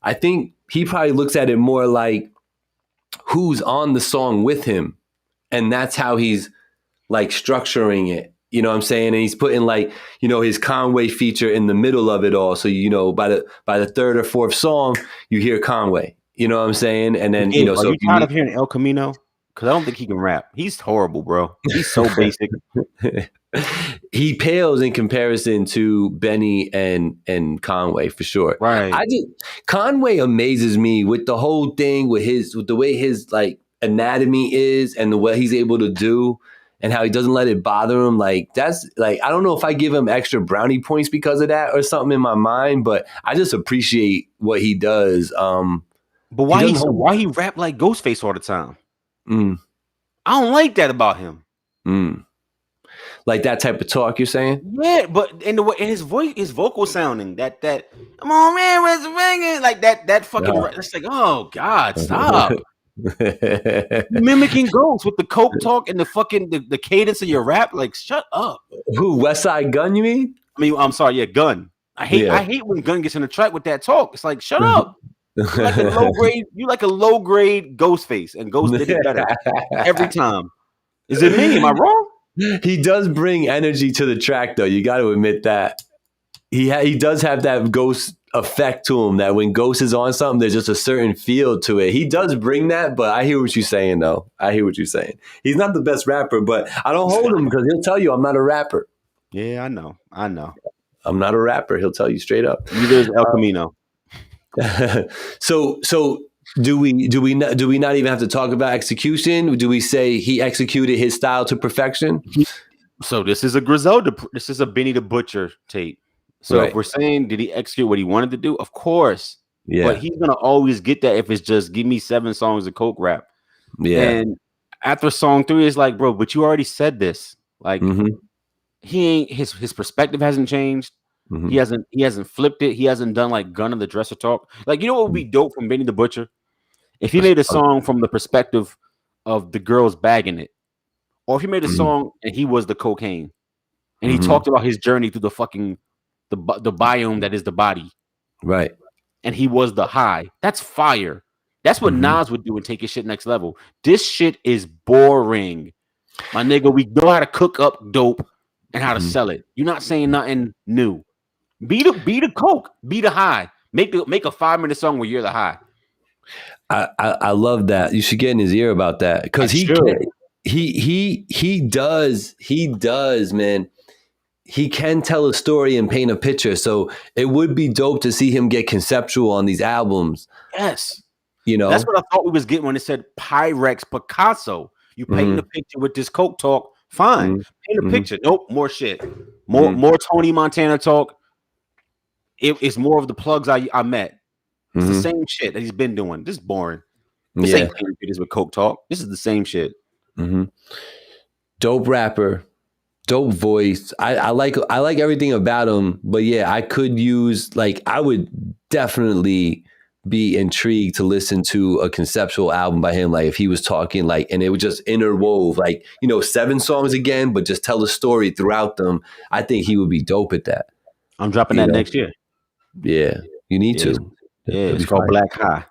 I think he probably looks at it more like who's on the song with him. And that's how he's like structuring it. You know what I'm saying? And he's putting like, you know, his Conway feature in the middle of it all. So, you know, by the 3rd or 4th song, you hear Conway. You know what I'm saying? And then, you know, are you tired of hearing El Camino? Because I don't think he can rap. He's horrible, bro. He's so basic. He pales in comparison to Benny and Conway for sure. Right. Conway amazes me with the whole thing with the way his like anatomy is and the way he's able to do and how he doesn't let it bother him. Like that's like, I don't know if I give him extra brownie points because of that or something in my mind, but I just appreciate what he does. But why he rap like Ghostface all the time? I don't like that about him. Like that type of talk you're saying? Yeah, but in the way in his voice, his vocal sounding, that come on man, where's the ringing? Like that fucking it's like, oh God, stop. Mimicking Ghost with the Coke talk and the fucking the cadence of your rap, like shut up. Who, West Side Gun, you mean? I mean, I'm sorry, yeah, Gun. I hate when Gun gets in the track with that talk. It's like, shut up. You like a low grade Ghostface, and Ghost did it better every time. Is it me? Am I wrong? He does bring energy to the track, though. You got to admit that. He does have that Ghost effect to him, that when Ghost is on something, there's just a certain feel to it. He does bring that, but I hear what you're saying, though. I hear what you're saying. He's not the best rapper, but I don't hold him because he'll tell you I'm not a rapper. Yeah, I know. I'm not a rapper. He'll tell you straight up. Neither is El Camino. So do we not even have to talk about execution? Do we say he executed his style to perfection? So this is a Griselda. This is a Benny the Butcher tape. So if we're saying, did he execute what he wanted to do? Of course. Yeah. But he's gonna always get that if it's just give me 7 songs of Coke rap. Yeah. And after song 3, it's like, bro, but you already said this. Like he ain't his perspective hasn't changed. He hasn't flipped it. He hasn't done like Gun of the Dresser talk. Like, you know what would be dope from Benny the Butcher? If he made a song from the perspective of the girls bagging it, or if he made a song and he was the cocaine, and he talked about his journey through the fucking the biome that is the body, right? And he was the high. That's fire. That's what Nas would do and take his shit next level. This shit is boring, my nigga. We know how to cook up dope and how to sell it. You're not saying nothing new. Be the Coke. Be the high. Make a 5-minute song where you're the high. I love that. You should get in his ear about that because he does, man. He can tell a story and paint a picture. So it would be dope to see him get conceptual on these albums. Yes. You know, that's what I thought we was getting when it said Pyrex Picasso. You paint the picture with this Coke talk. Fine. Paint a picture. Nope. More shit. More Tony Montana talk. it's more of the plugs I met. It's the same shit that he's been doing. This is boring. This ain't clean videos with Coke Talk. This is the same shit. Dope rapper, dope voice. I like everything about him. But yeah, I could use I would definitely be intrigued to listen to a conceptual album by him. Like if he was talking and it would just interwove 7 songs again, but just tell a story throughout them. I think he would be dope at that. I'm dropping that next year. Yeah, you need to. It's called BLAKOUT.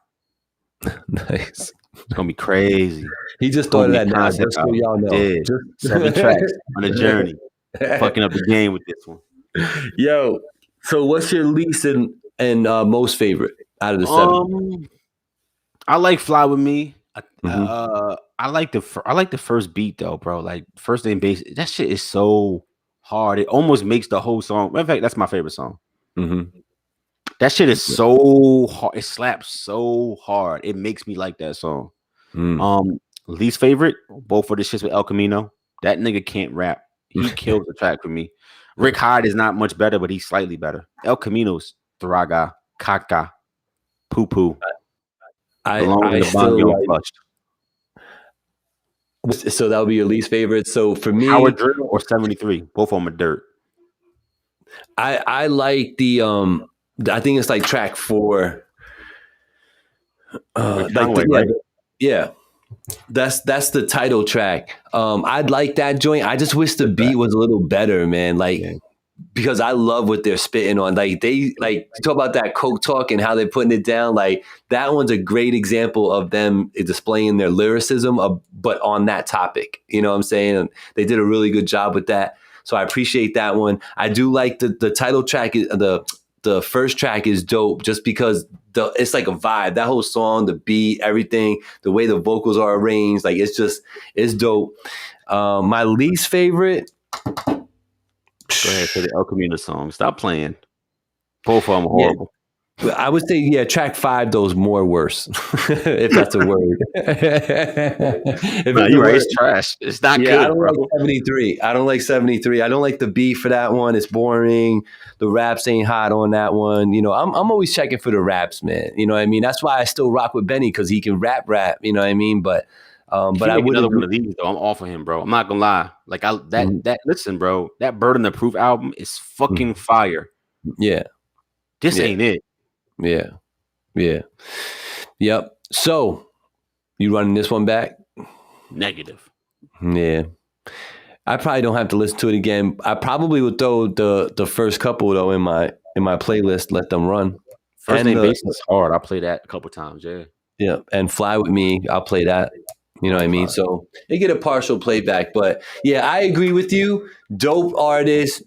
Nice. It's gonna be crazy. He just thought of that now, just so y'all know. 7 tracks on a journey. Fucking up the game with this one. Yo, so what's your least and most favorite out of the 7? I like Fly With Me. I like the first beat though, bro. Like first and bass. That shit is so hard. It almost makes the whole song. In fact, that's my favorite song. That shit is so hard. It slaps so hard. It makes me like that song. Least favorite, both of the shits with El Camino. That nigga can't rap. He kills the track for me. Rick Hyde is not much better, but he's slightly better. El Camino's Thraga, Kaka, Poo Poo. I still so that would be your least favorite. So for me, Howard Drill or 73. Both of them are dirt. I like the I think it's track 4. Yeah. That's the title track. I'd like that joint. I just wish the beat was a little better, man. Because I love what they're spitting on. They talk about that Coke Talk and how they're putting it down. That one's a great example of them displaying their lyricism, but on that topic. You know what I'm saying? And they did a really good job with that. So I appreciate that one. I do like the title track. The first track is dope just because it's like a vibe. That whole song, the beat, everything, the way the vocals are arranged, it's dope. My least favorite. Go ahead, play the El Camino song. Stop playing. Both of them are horrible. I would say, track 5, those more worse, if that's a word. You're right. It's trash. It's not good. I don't like 73. I don't like 73. I don't like the beat for that one. It's boring. The raps ain't hot on that one. I'm always checking for the raps, man. You know what I mean? That's why I still rock with Benny, because he can rap. You know what I mean? But I would another one of these though. I'm off of him, bro. I'm not gonna lie. Listen, bro. That Burden of Proof album is fucking fire. Yeah. This ain't it. Yeah. Yep. So, you running this one back? Negative. Yeah. I probably don't have to listen to it again. I probably would throw the first couple though in my playlist. Let them run. First Name Basis is hard. I'll play that a couple times. Yeah. Yeah. And Fly With Me, I'll play that. You know what I mean? So they get a partial playback, but yeah, I agree with you. Dope artist.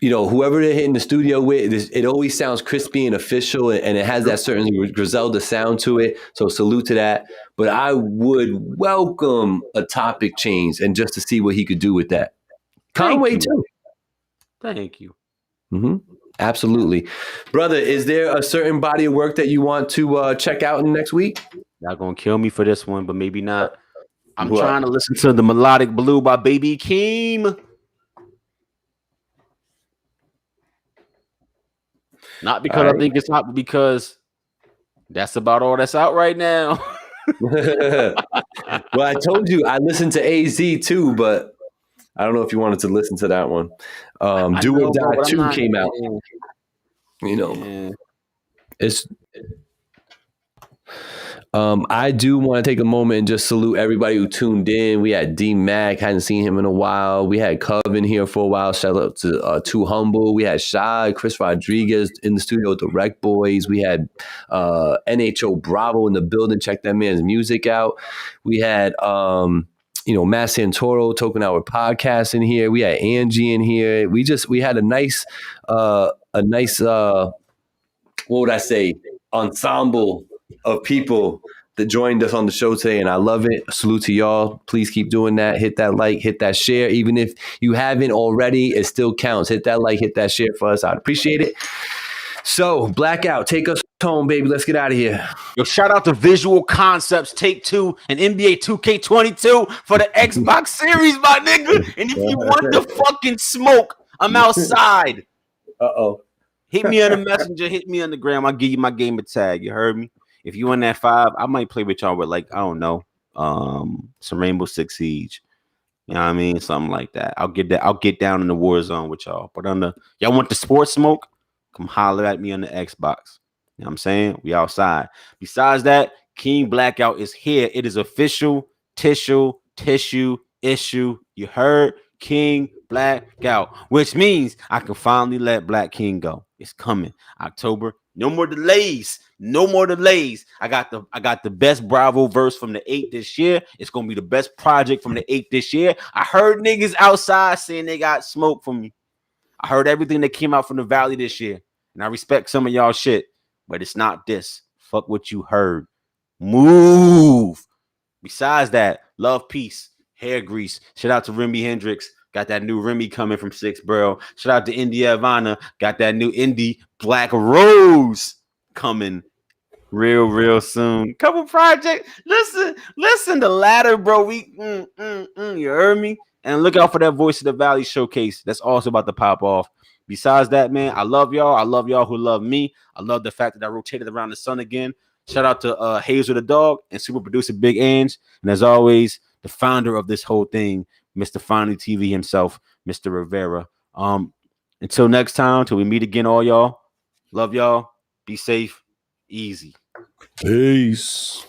Whoever they're hitting the studio with, it always sounds crispy and official, and it has that certain Griselda sound to it. So salute to that. But I would welcome a topic change and just to see what he could do with that. Conway too. Thank you. Absolutely. Brother, is there a certain body of work that you want to check out in the next week? Y'all gonna kill me for this one, but maybe not. I'm trying to listen to The Melodic Blue by Baby Keem. Not because I think it's hot, but because that's about all that's out right now. Well, I told you I listened to AZ too, but I don't know if you wanted to listen to that one. Do or Die 2 came out. It's. I do want to take a moment and just salute everybody who tuned in. We had D Mac, hadn't seen him in a while. We had Cub in here for a while. Shout out to Too Humble. We had Shy, Chris Rodriguez in the studio with the Rec Boys. We had NHO Bravo in the building. Check that man's music out. We had Matt Santoro, Token Hour Podcast in here. We had Angie in here. We had a nice what would I say, ensemble of people that joined us on the show today, and I love it. Salute to y'all. Please keep doing that. Hit that like, hit that share. Even if you haven't already, it still counts. Hit that like, hit that share for us. I'd appreciate it. So, Blackout, take us home, baby. Let's get out of here. Yo, shout out to Visual Concepts Take 2 and NBA 2K22 for the Xbox Series, my nigga. And if you want the fucking smoke, I'm outside. Uh-oh. Hit me on the messenger, hit me on the gram. I'll give you my gamer tag. You heard me? If you in that 5, I might play with y'all with like, I don't know, some Rainbow Six Siege. You know what I mean? Something like that. I'll get down in the war zone with y'all. But y'all want the sports smoke? Come holler at me on the Xbox. You know what I'm saying? We outside. Besides that, King Blackout is here. It is official. Tissue issue. You heard? King Blackout, which means I can finally let Black King go. It's coming October. No more delays. No more delays. I got the best Bravo verse from the 8 this year. It's gonna be the best project from the 8 this year. I heard niggas outside saying they got smoke from me. I heard everything that came out from the Valley this year, and I respect some of y'all shit, but it's not this. Fuck what you heard. Move. Besides that, love, peace, hair grease. Shout out to Remy Hendrix. Got that new Remy coming from 6 Borough. Shout out to India Ivana. Got that new indie Black Rose coming real soon. Couple projects. Listen, the latter, bro. We you heard me? And look out for that Voice of the Valley showcase. That's also about to pop off. Besides that, man, I love y'all. I love y'all who love me. I love the fact that I rotated around the sun again. Shout out to Hazel the dog and super producer Big Ange. And as always, the founder of this whole thing, Mr. Finally TV himself, Mr. Rivera. Until next time, till we meet again, all y'all. Love y'all. Be safe. Easy. Peace.